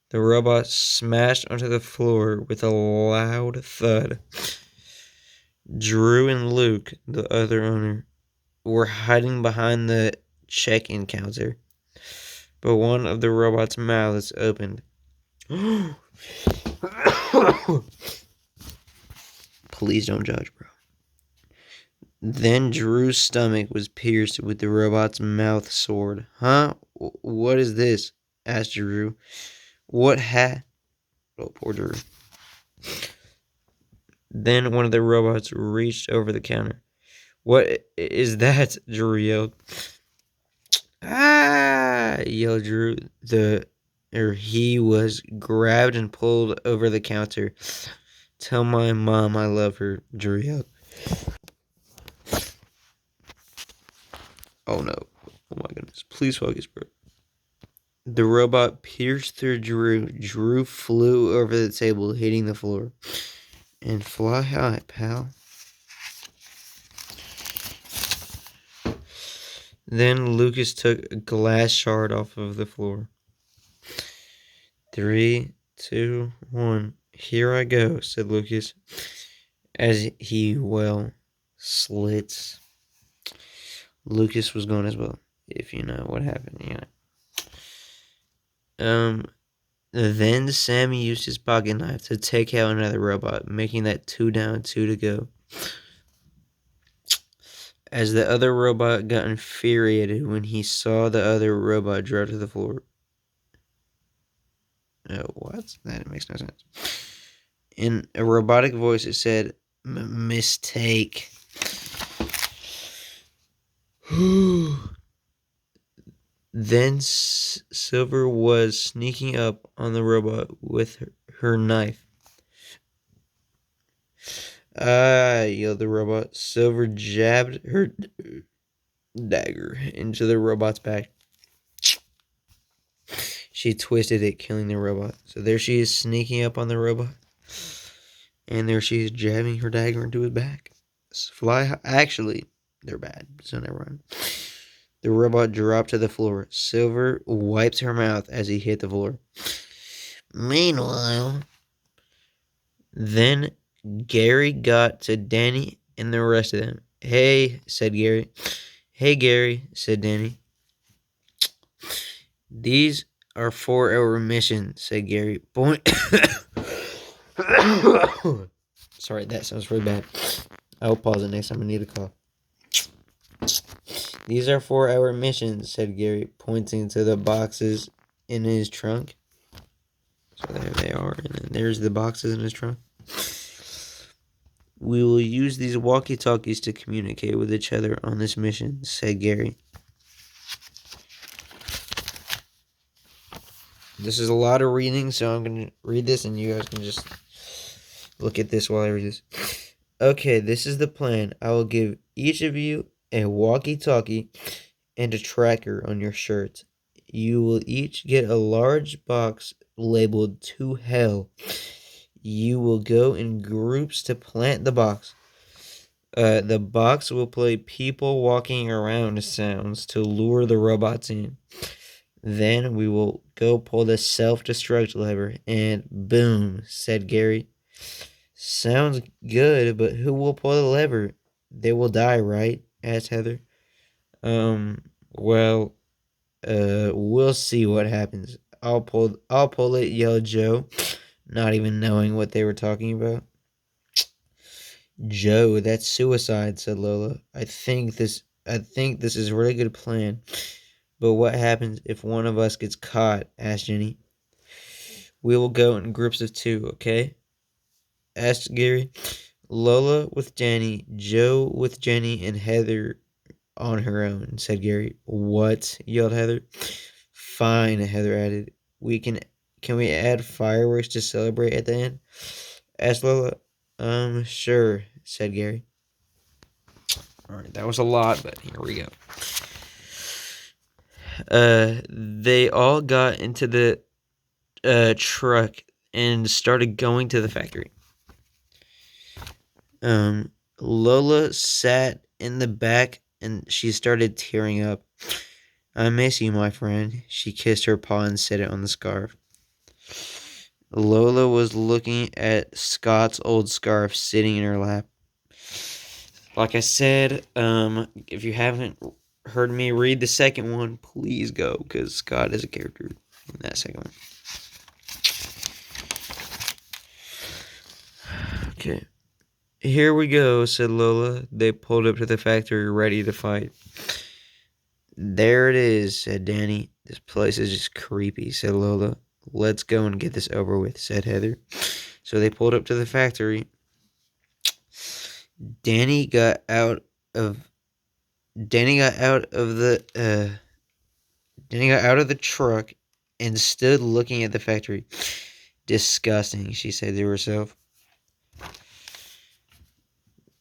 The robot smashed onto the floor with a loud thud. Drew and Luke, the other owner, were hiding behind the check-in counter. But one of the robot's mouths opened. Please don't judge, bro. Then Drew's stomach was pierced with the robot's mouth sword. Huh? What is this? Asked Drew. What Oh, poor Drew. Then one of the robots reached over the counter. What is that? Drew yelled. Ah! Yelled Drew. He was grabbed and pulled over the counter. Tell my mom I love her, Drew yelled. Oh no. Oh my goodness. Please focus, bro. The robot pierced through Drew. Drew flew over the table, hitting the floor. And fly high, pal. Then Lucas took a glass shard off of the floor. 3, 2, 1. Here I go, said Lucas, as he, slits. Lucas was gone as well, if you know what happened, Then Sammy used his pocket knife to take out another robot, making that 2 down, 2 to go. As the other robot got infuriated when he saw the other robot drop to the floor. Oh, what? That makes no sense. In a robotic voice, it said, mistake. Then Silver was sneaking up on the robot with her knife. Ah, yelled the robot. Silver jabbed her dagger into the robot's back. She twisted it, killing the robot. So there she is, sneaking up on the robot. And there she is, jabbing her dagger into his back. Actually, they're bad, so never mind. The robot dropped to the floor. Silver wiped her mouth as he hit the floor. Meanwhile, then Gary got to Danny and the rest of them. Hey, said Gary. Hey, Gary, said Danny. These are 4-hour missions, said Gary. Sorry, that sounds really bad. I'll pause it next time I need a cough. These are 4-hour missions, said Gary, pointing to the boxes in his trunk. So there they are, and then there's the boxes in his trunk. We will use these walkie-talkies to communicate with each other on this mission, said Gary. This is a lot of reading, so I'm going to read this, and you guys can just look at this while I read this. Okay, this is the plan. I will give each of you a walkie-talkie and a tracker on your shirts. You will each get a large box labeled "To Hell." You will go in groups to plant the box. The box will play people walking around sounds to lure the robots in. Then we will go pull the self-destruct lever, and boom, said Gary. Sounds good, but who will pull the lever? They will die, right? Asked Heather. Well, we'll see what happens. I'll pull it, yelled Joe, not even knowing what they were talking about. Joe, that's suicide, said Lola. I think this is a really good plan. But what happens if one of us gets caught? Asked Jenny. We will go in groups of 2, okay? Asked Gary. Lola with Danny, Joe with Jenny, and Heather on her own, said Gary. What? Yelled Heather. Fine, Heather added. Can we add fireworks to celebrate at the end? Asked Lola. Sure, said Gary. Alright, that was a lot, but here we go. They all got into the truck and started going to the factory. Lola sat in the back and she started tearing up. I miss you, my friend. She kissed her paw and set it on the scarf. Lola was looking at Scott's old scarf sitting in her lap. Like I said, if you haven't heard me read the second one, please go, because Scott is a character in that second one. Okay. Here we go, said Lola. They pulled up to the factory, ready to fight. There it is, said Danny. This place is just creepy, said Lola. Let's go and get this over with, said Heather. So they pulled up to the factory. Danny got out of the truck and stood looking at the factory. Disgusting, she said to herself.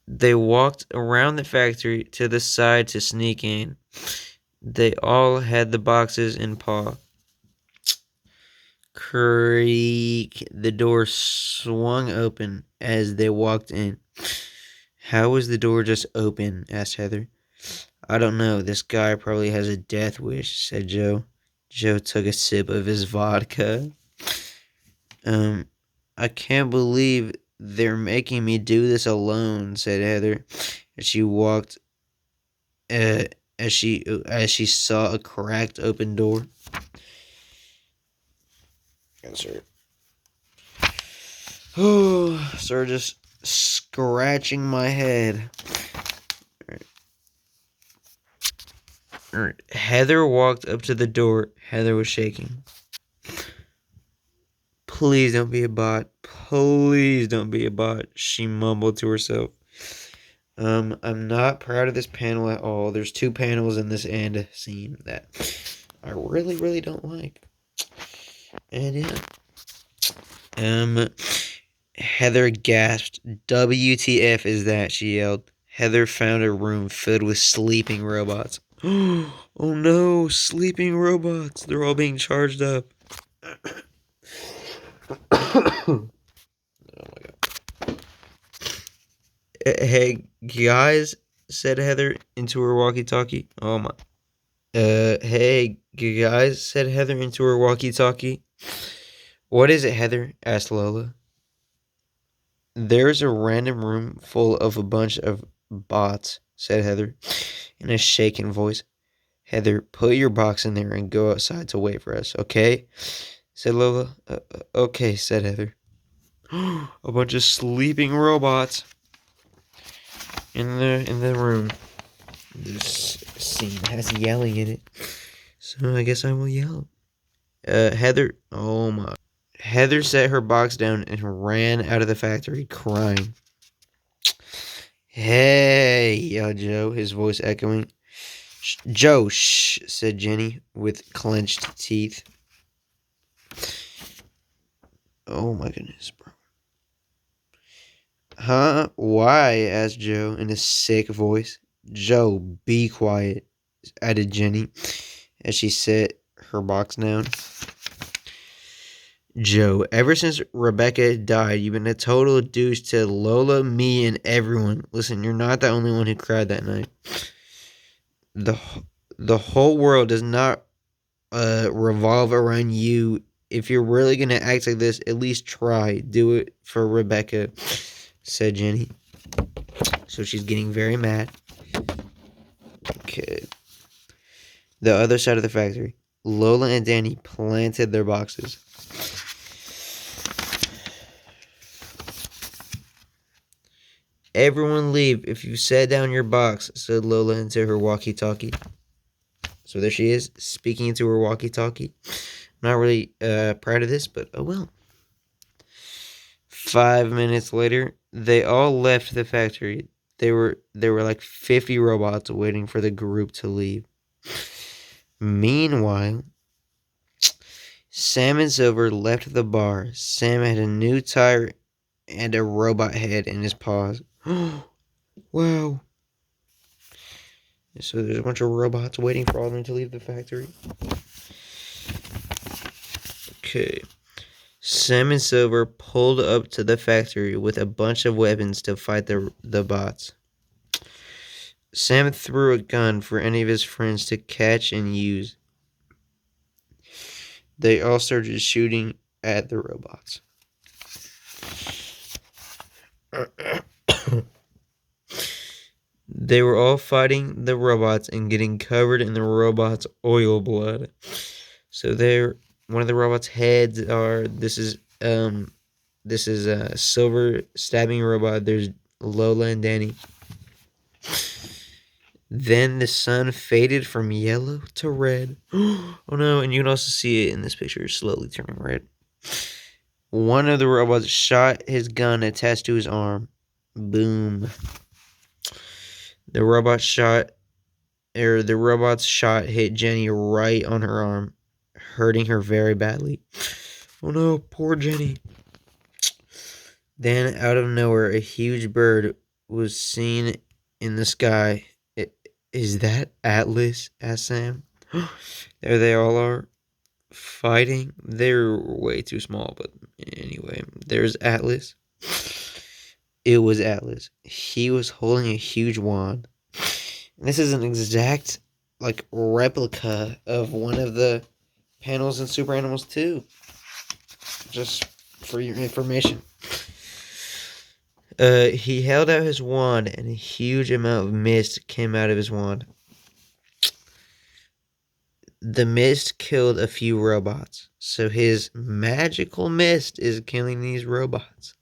They walked around the factory to the side to sneak in. They all had the boxes in paw. Creak. The door swung open as they walked in. How was the door just open? Asked Heather. I don't know. This guy probably has a death wish, said Joe. Joe took a sip of his vodka. I can't believe they're making me do this alone, said Heather, as she walked as she saw a cracked open door. Sorry. Started just scratching my head. All right. Heather walked up to the door. Heather was shaking. Please don't be a bot. Please don't be a bot, she mumbled to herself. I'm not proud of this panel at all. There's 2 panels in this end scene that I really, really don't like. And yeah. Heather gasped. WTF is that? She yelled. Heather found a room filled with sleeping robots. Oh no, sleeping robots. They're all being charged up. Oh my god. Hey, guys, said Heather into her walkie talkie. Oh my. Hey, guys, said Heather into her walkie talkie. What is it, Heather? Asked Lola. There's a random room full of a bunch of bots, said Heather in a shaken voice. Heather, put your box in there and go outside to wait for us, okay? Said Lola. Okay, said Heather. A bunch of sleeping robots in the room. This scene has yelling in it, so I guess I will yell. Heather. Oh my. Heather set her box down and ran out of the factory, crying. Hey, yelled Joe, his voice echoing. Joe, shh, said Jenny with clenched teeth. Oh my goodness, bro. Huh? Why? Asked Joe in a sick voice. Joe, be quiet, added Jenny as she set her box down. Joe, ever since Rebecca died, you've been a total douche to Lola, me, and everyone. Listen, you're not the only one who cried that night. The whole world does not revolve around you. If you're really gonna act like this, at least try. Do it for Rebecca, said Jenny. So she's getting very mad. Okay. The other side of the factory. Lola and Danny planted their boxes. Everyone leave if you set down your box, said Lola into her walkie-talkie. So there she is, speaking into her walkie-talkie. Not really proud of this, but oh well. 5 minutes later, they all left the factory. There were like 50 robots waiting for the group to leave. Meanwhile, Sam and Silver left the bar. Sam had a new tire and a robot head in his paws. Wow. So there's a bunch of robots waiting for all of them to leave the factory. Okay. Sam and Silver pulled up to the factory with a bunch of weapons to fight the bots. Sam threw a gun for any of his friends to catch and use. They all started shooting at the robots. They were all fighting the robots and getting covered in the robots' oil blood. So one of the robots' heads are this is a Silver stabbing robot. There's Lola and Danny. Then the sun faded from yellow to red. Oh no, and you can also see it in this picture, slowly turning red. One of the robots shot his gun attached to his arm. Boom. The robot's shot hit Jenny right on her arm, hurting her very badly. Oh no, poor Jenny. Then, out of nowhere, a huge bird was seen in the sky. Is that Atlas? Asked Sam. There they all are, fighting. They're way too small, but anyway, there's Atlas. It was Atlas. He was holding a huge wand. And this is an exact, replica of one of the panels in Super Animals 2. Just for your information. He held out his wand, and a huge amount of mist came out of his wand. The mist killed a few robots, so his magical mist is killing these robots.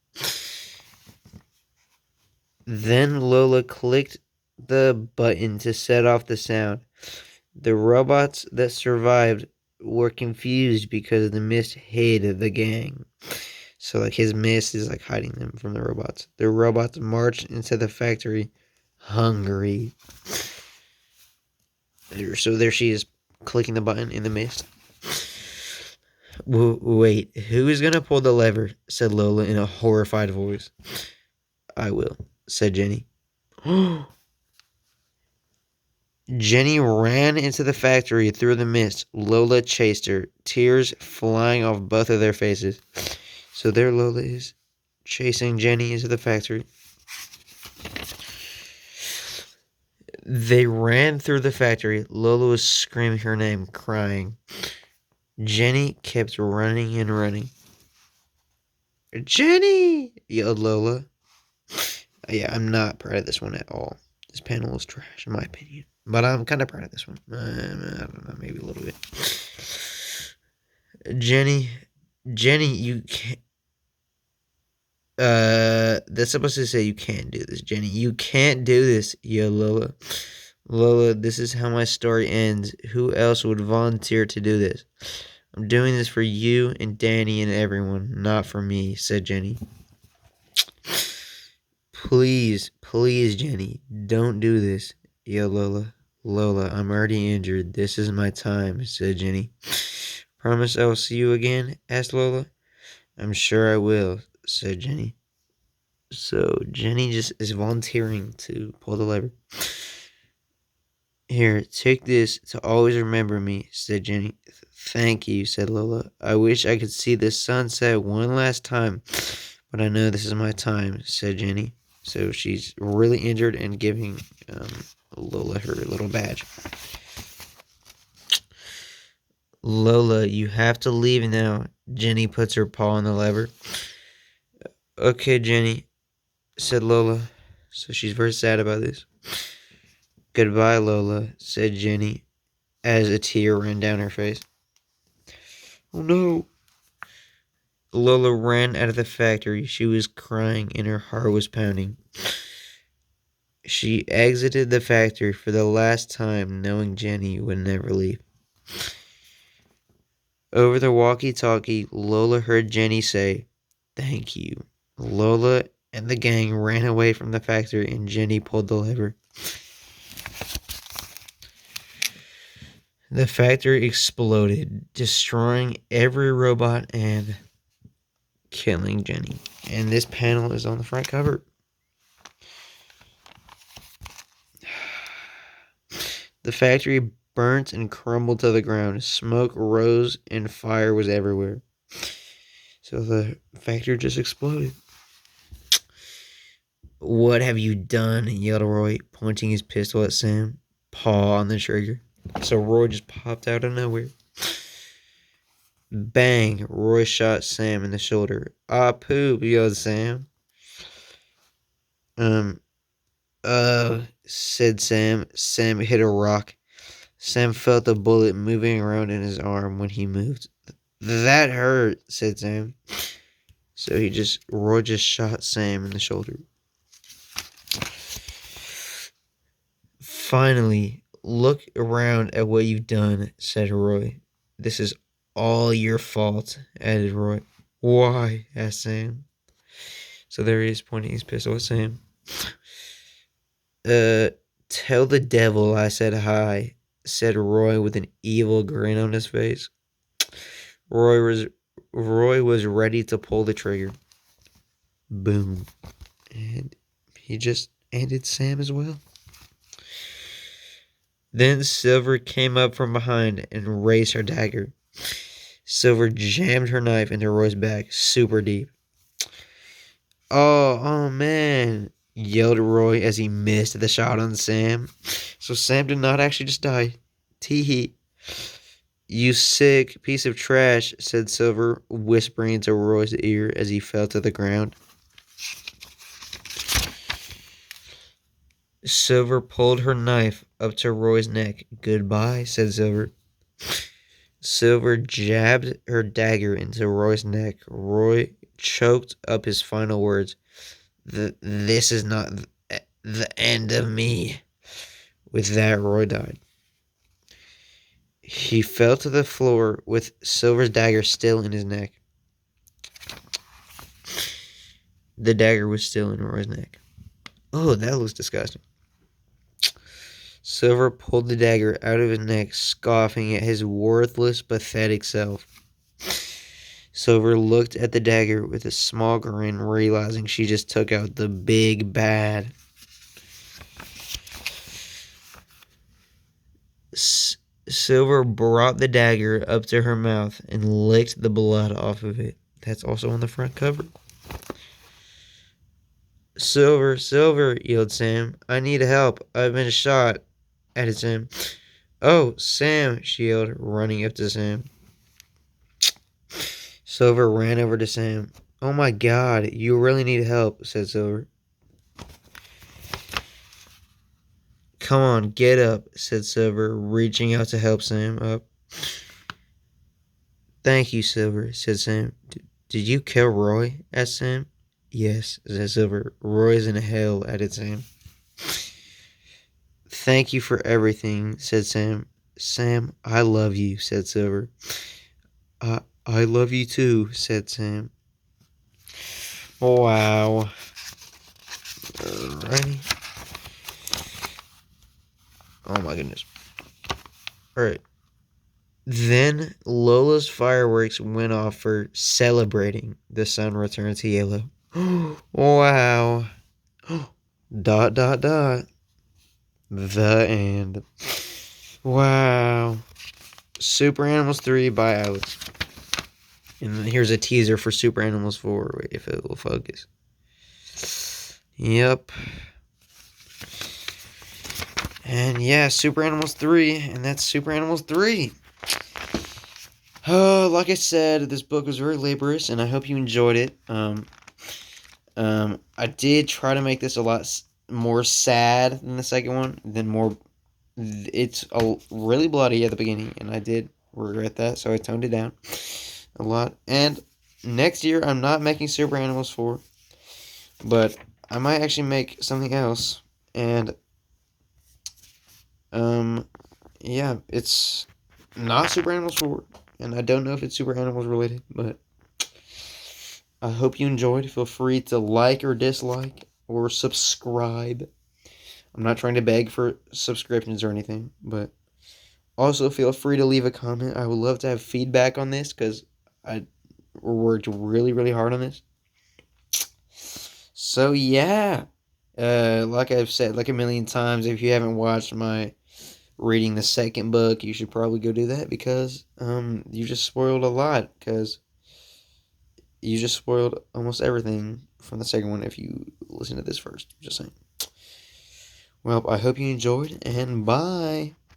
Then Lola clicked the button to set off the sound. The robots that survived were confused because the mist hid the gang. So his mist is hiding them from the robots. The robots marched into the factory hungry. So there she is, clicking the button in the mist. Wait, who is going to pull the lever? Said Lola in a horrified voice. I will, said Jenny. Jenny ran into the factory through the mist. Lola chased her, tears flying off both of their faces. So there Lola is, chasing Jenny into the factory. They ran through the factory. Lola was screaming her name, crying. Jenny kept running and running. Jenny! Yelled Lola. Yeah, I'm not proud of this one at all. This panel is trash, in my opinion. But I'm kind of proud of this one. I don't know, maybe a little bit. Jenny, you can't. That's supposed to say you can't do this, Jenny. You can't do this, yelled Lola. Lola, this is how my story ends. Who else would volunteer to do this? I'm doing this for you and Danny and everyone, not for me, said Jenny. Please, Jenny, don't do this, yelled Lola. Lola, I'm already injured. This is my time, said Jenny. Promise I will see you again? Asked Lola. I'm sure I will, said Jenny. So Jenny just is volunteering to pull the lever. Here, take this to always remember me, said Jenny. Thank you, said Lola. I wish I could see the sunset one last time, but I know this is my time, said Jenny. So she's really injured and giving Lola her little badge. Lola, you have to leave now. Jenny puts her paw on the lever. Okay, Jenny, said Lola. So she's very sad about this. Goodbye, Lola, said Jenny, as a tear ran down her face. Oh no. Lola ran out of the factory. She was crying and her heart was pounding. She exited the factory for the last time, knowing Jenny would never leave. Over the walkie-talkie, Lola heard Jenny say, "Thank you." Lola and the gang ran away from the factory and Jenny pulled the lever. The factory exploded, destroying every robot and killing Jenny. And this panel is on the front cover. The factory burnt and crumbled to the ground. Smoke rose and fire was everywhere. So the factory just exploded. What have you done? Yelled Roy, pointing his pistol at Sam. Paw on the trigger. So Roy just popped out of nowhere. Bang! Roy shot Sam in the shoulder. Ah, poop, yelled Sam. Said Sam. Sam hit a rock. Sam felt the bullet moving around in his arm when he moved. That hurt, said Sam. So Roy just shot Sam in the shoulder. Finally, look around at what you've done, said Roy. This is all your fault, added Roy. Why? Asked Sam. So there he is, pointing his pistol at Sam. Tell the devil I said hi, said Roy with an evil grin on his face. Roy was ready to pull the trigger. Boom. And he just ended Sam as well. Then Silver came up from behind and raised her dagger. Silver jammed her knife into Roy's back super deep. Oh man, yelled Roy as he missed the shot on Sam. So Sam did not actually just die. Tee-hee. You sick piece of trash, said Silver, whispering into Roy's ear as he fell to the ground. Silver pulled her knife up to Roy's neck. Goodbye, said Silver. Silver jabbed her dagger into Roy's neck. Roy choked up his final words. This is not the end of me. With that, Roy died. He fell to the floor with Silver's dagger still in his neck. The dagger was still in Roy's neck. Oh, that looks disgusting. Silver pulled the dagger out of his neck, scoffing at his worthless, pathetic self. Silver looked at the dagger with a small grin, realizing she just took out the big bad. Silver brought the dagger up to her mouth and licked the blood off of it. That's also on the front cover. Silver, Silver, yelled Sam. I need help. I've been shot, added Sam. Oh, Sam, she yelled, running up to Sam. Silver ran over to Sam. Oh my God, you really need help, said Silver. Come on, get up, said Silver, reaching out to help Sam up. Thank you, Silver, said Sam. Did you kill Roy? Asked Sam. Yes, said Silver. Roy's in hell, added Sam. Thank you for everything, said Sam. Sam, I love you, said Silver. I love you too, said Sam. Wow. Alrighty. Oh my goodness. Alright. Then Lola's fireworks went off for celebrating the sun return to yellow. Wow. Dot, dot, dot. The end. Wow. Super Animals 3 by Alex. And here's a teaser for Super Animals 4. Wait, if it will focus. Yep. And yeah, Super Animals 3. And that's Super Animals 3. Like I said, this book was very laborious, and I hope you enjoyed it. I did try to make this a lot more sad than the second one. It's really bloody at the beginning, and I did regret that, so I toned it down a lot. And next year, I'm not making Super Animals 4, but I might actually make something else. And yeah, it's not Super Animals 4. And I don't know if it's Super Animals related, but I hope you enjoyed. Feel free to like or dislike or subscribe. I'm not trying to beg for subscriptions or anything, but also feel free to leave a comment. I would love to have feedback on this because I worked really, really hard on this. So yeah, like I've said like a million times, if you haven't watched my reading the second book, you should probably go do that because you just spoiled a lot because you just spoiled almost everything from the second one if you listen to this first. Just saying. Well, I hope you enjoyed, and bye.